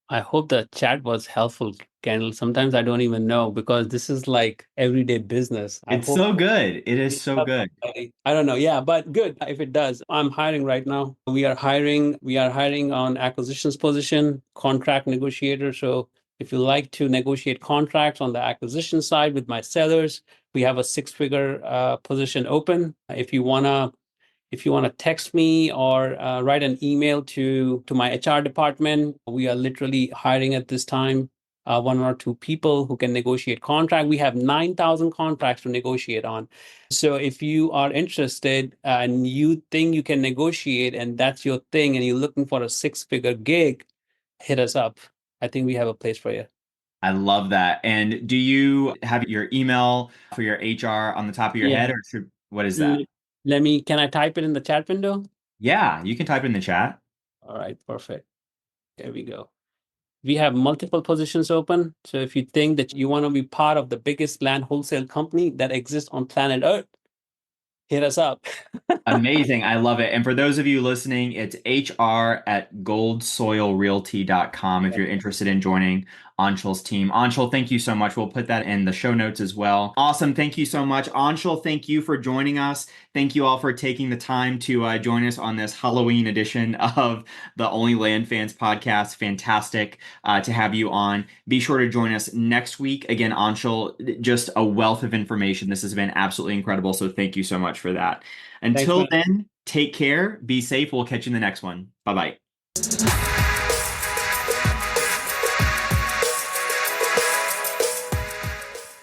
I hope the chat was helpful, Kendall. Sometimes I don't even know because this is like everyday business. I It's hope so good. It is it so helps good. somebody. I don't know. Yeah, but good if it does. I'm hiring right now. We are hiring on acquisitions position, contract negotiator. So if you like to negotiate contracts on the acquisition side with my sellers, we have a six-figure position open. If you want to text me or write an email to my HR department, we are literally hiring at this time one or two people who can negotiate contract. We have 9,000 contracts to negotiate on. So if you are interested and you think you can negotiate and that's your thing and you're looking for a six-figure gig, hit us up. I think we have a place for you. I love that. And do you have your email for your HR on the top of your head, Yeah. or what is that? L- can I type it in the chat window? Yeah, you can type it in the chat. All right, perfect. There we go. We have multiple positions open. So if you think that you want to be part of the biggest land wholesale company that exists on planet Earth, hit us up. Amazing. I love it. And for those of you listening, it's hr@goldsoilrealty.com if you're interested in joining Anshul's team. Anshul, thank you so much. We'll put that in the show notes as well. Awesome. Thank you so much. Anshul, thank you for joining us. Thank you all for taking the time to join us on this Halloween edition of the Only Land Fans podcast. Fantastic to have you on. Be sure to join us next week. Again, Anshul, just a wealth of information. This has been absolutely incredible. So thank you so much for that. Thanks, Until man. then, take care, be safe. We'll catch you in the next one. Bye bye.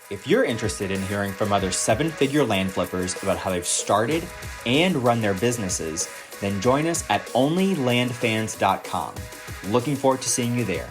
If you're interested in hearing from other seven-figure land flippers about how they've started and run their businesses, then join us at onlylandfans.com. Looking forward to seeing you there.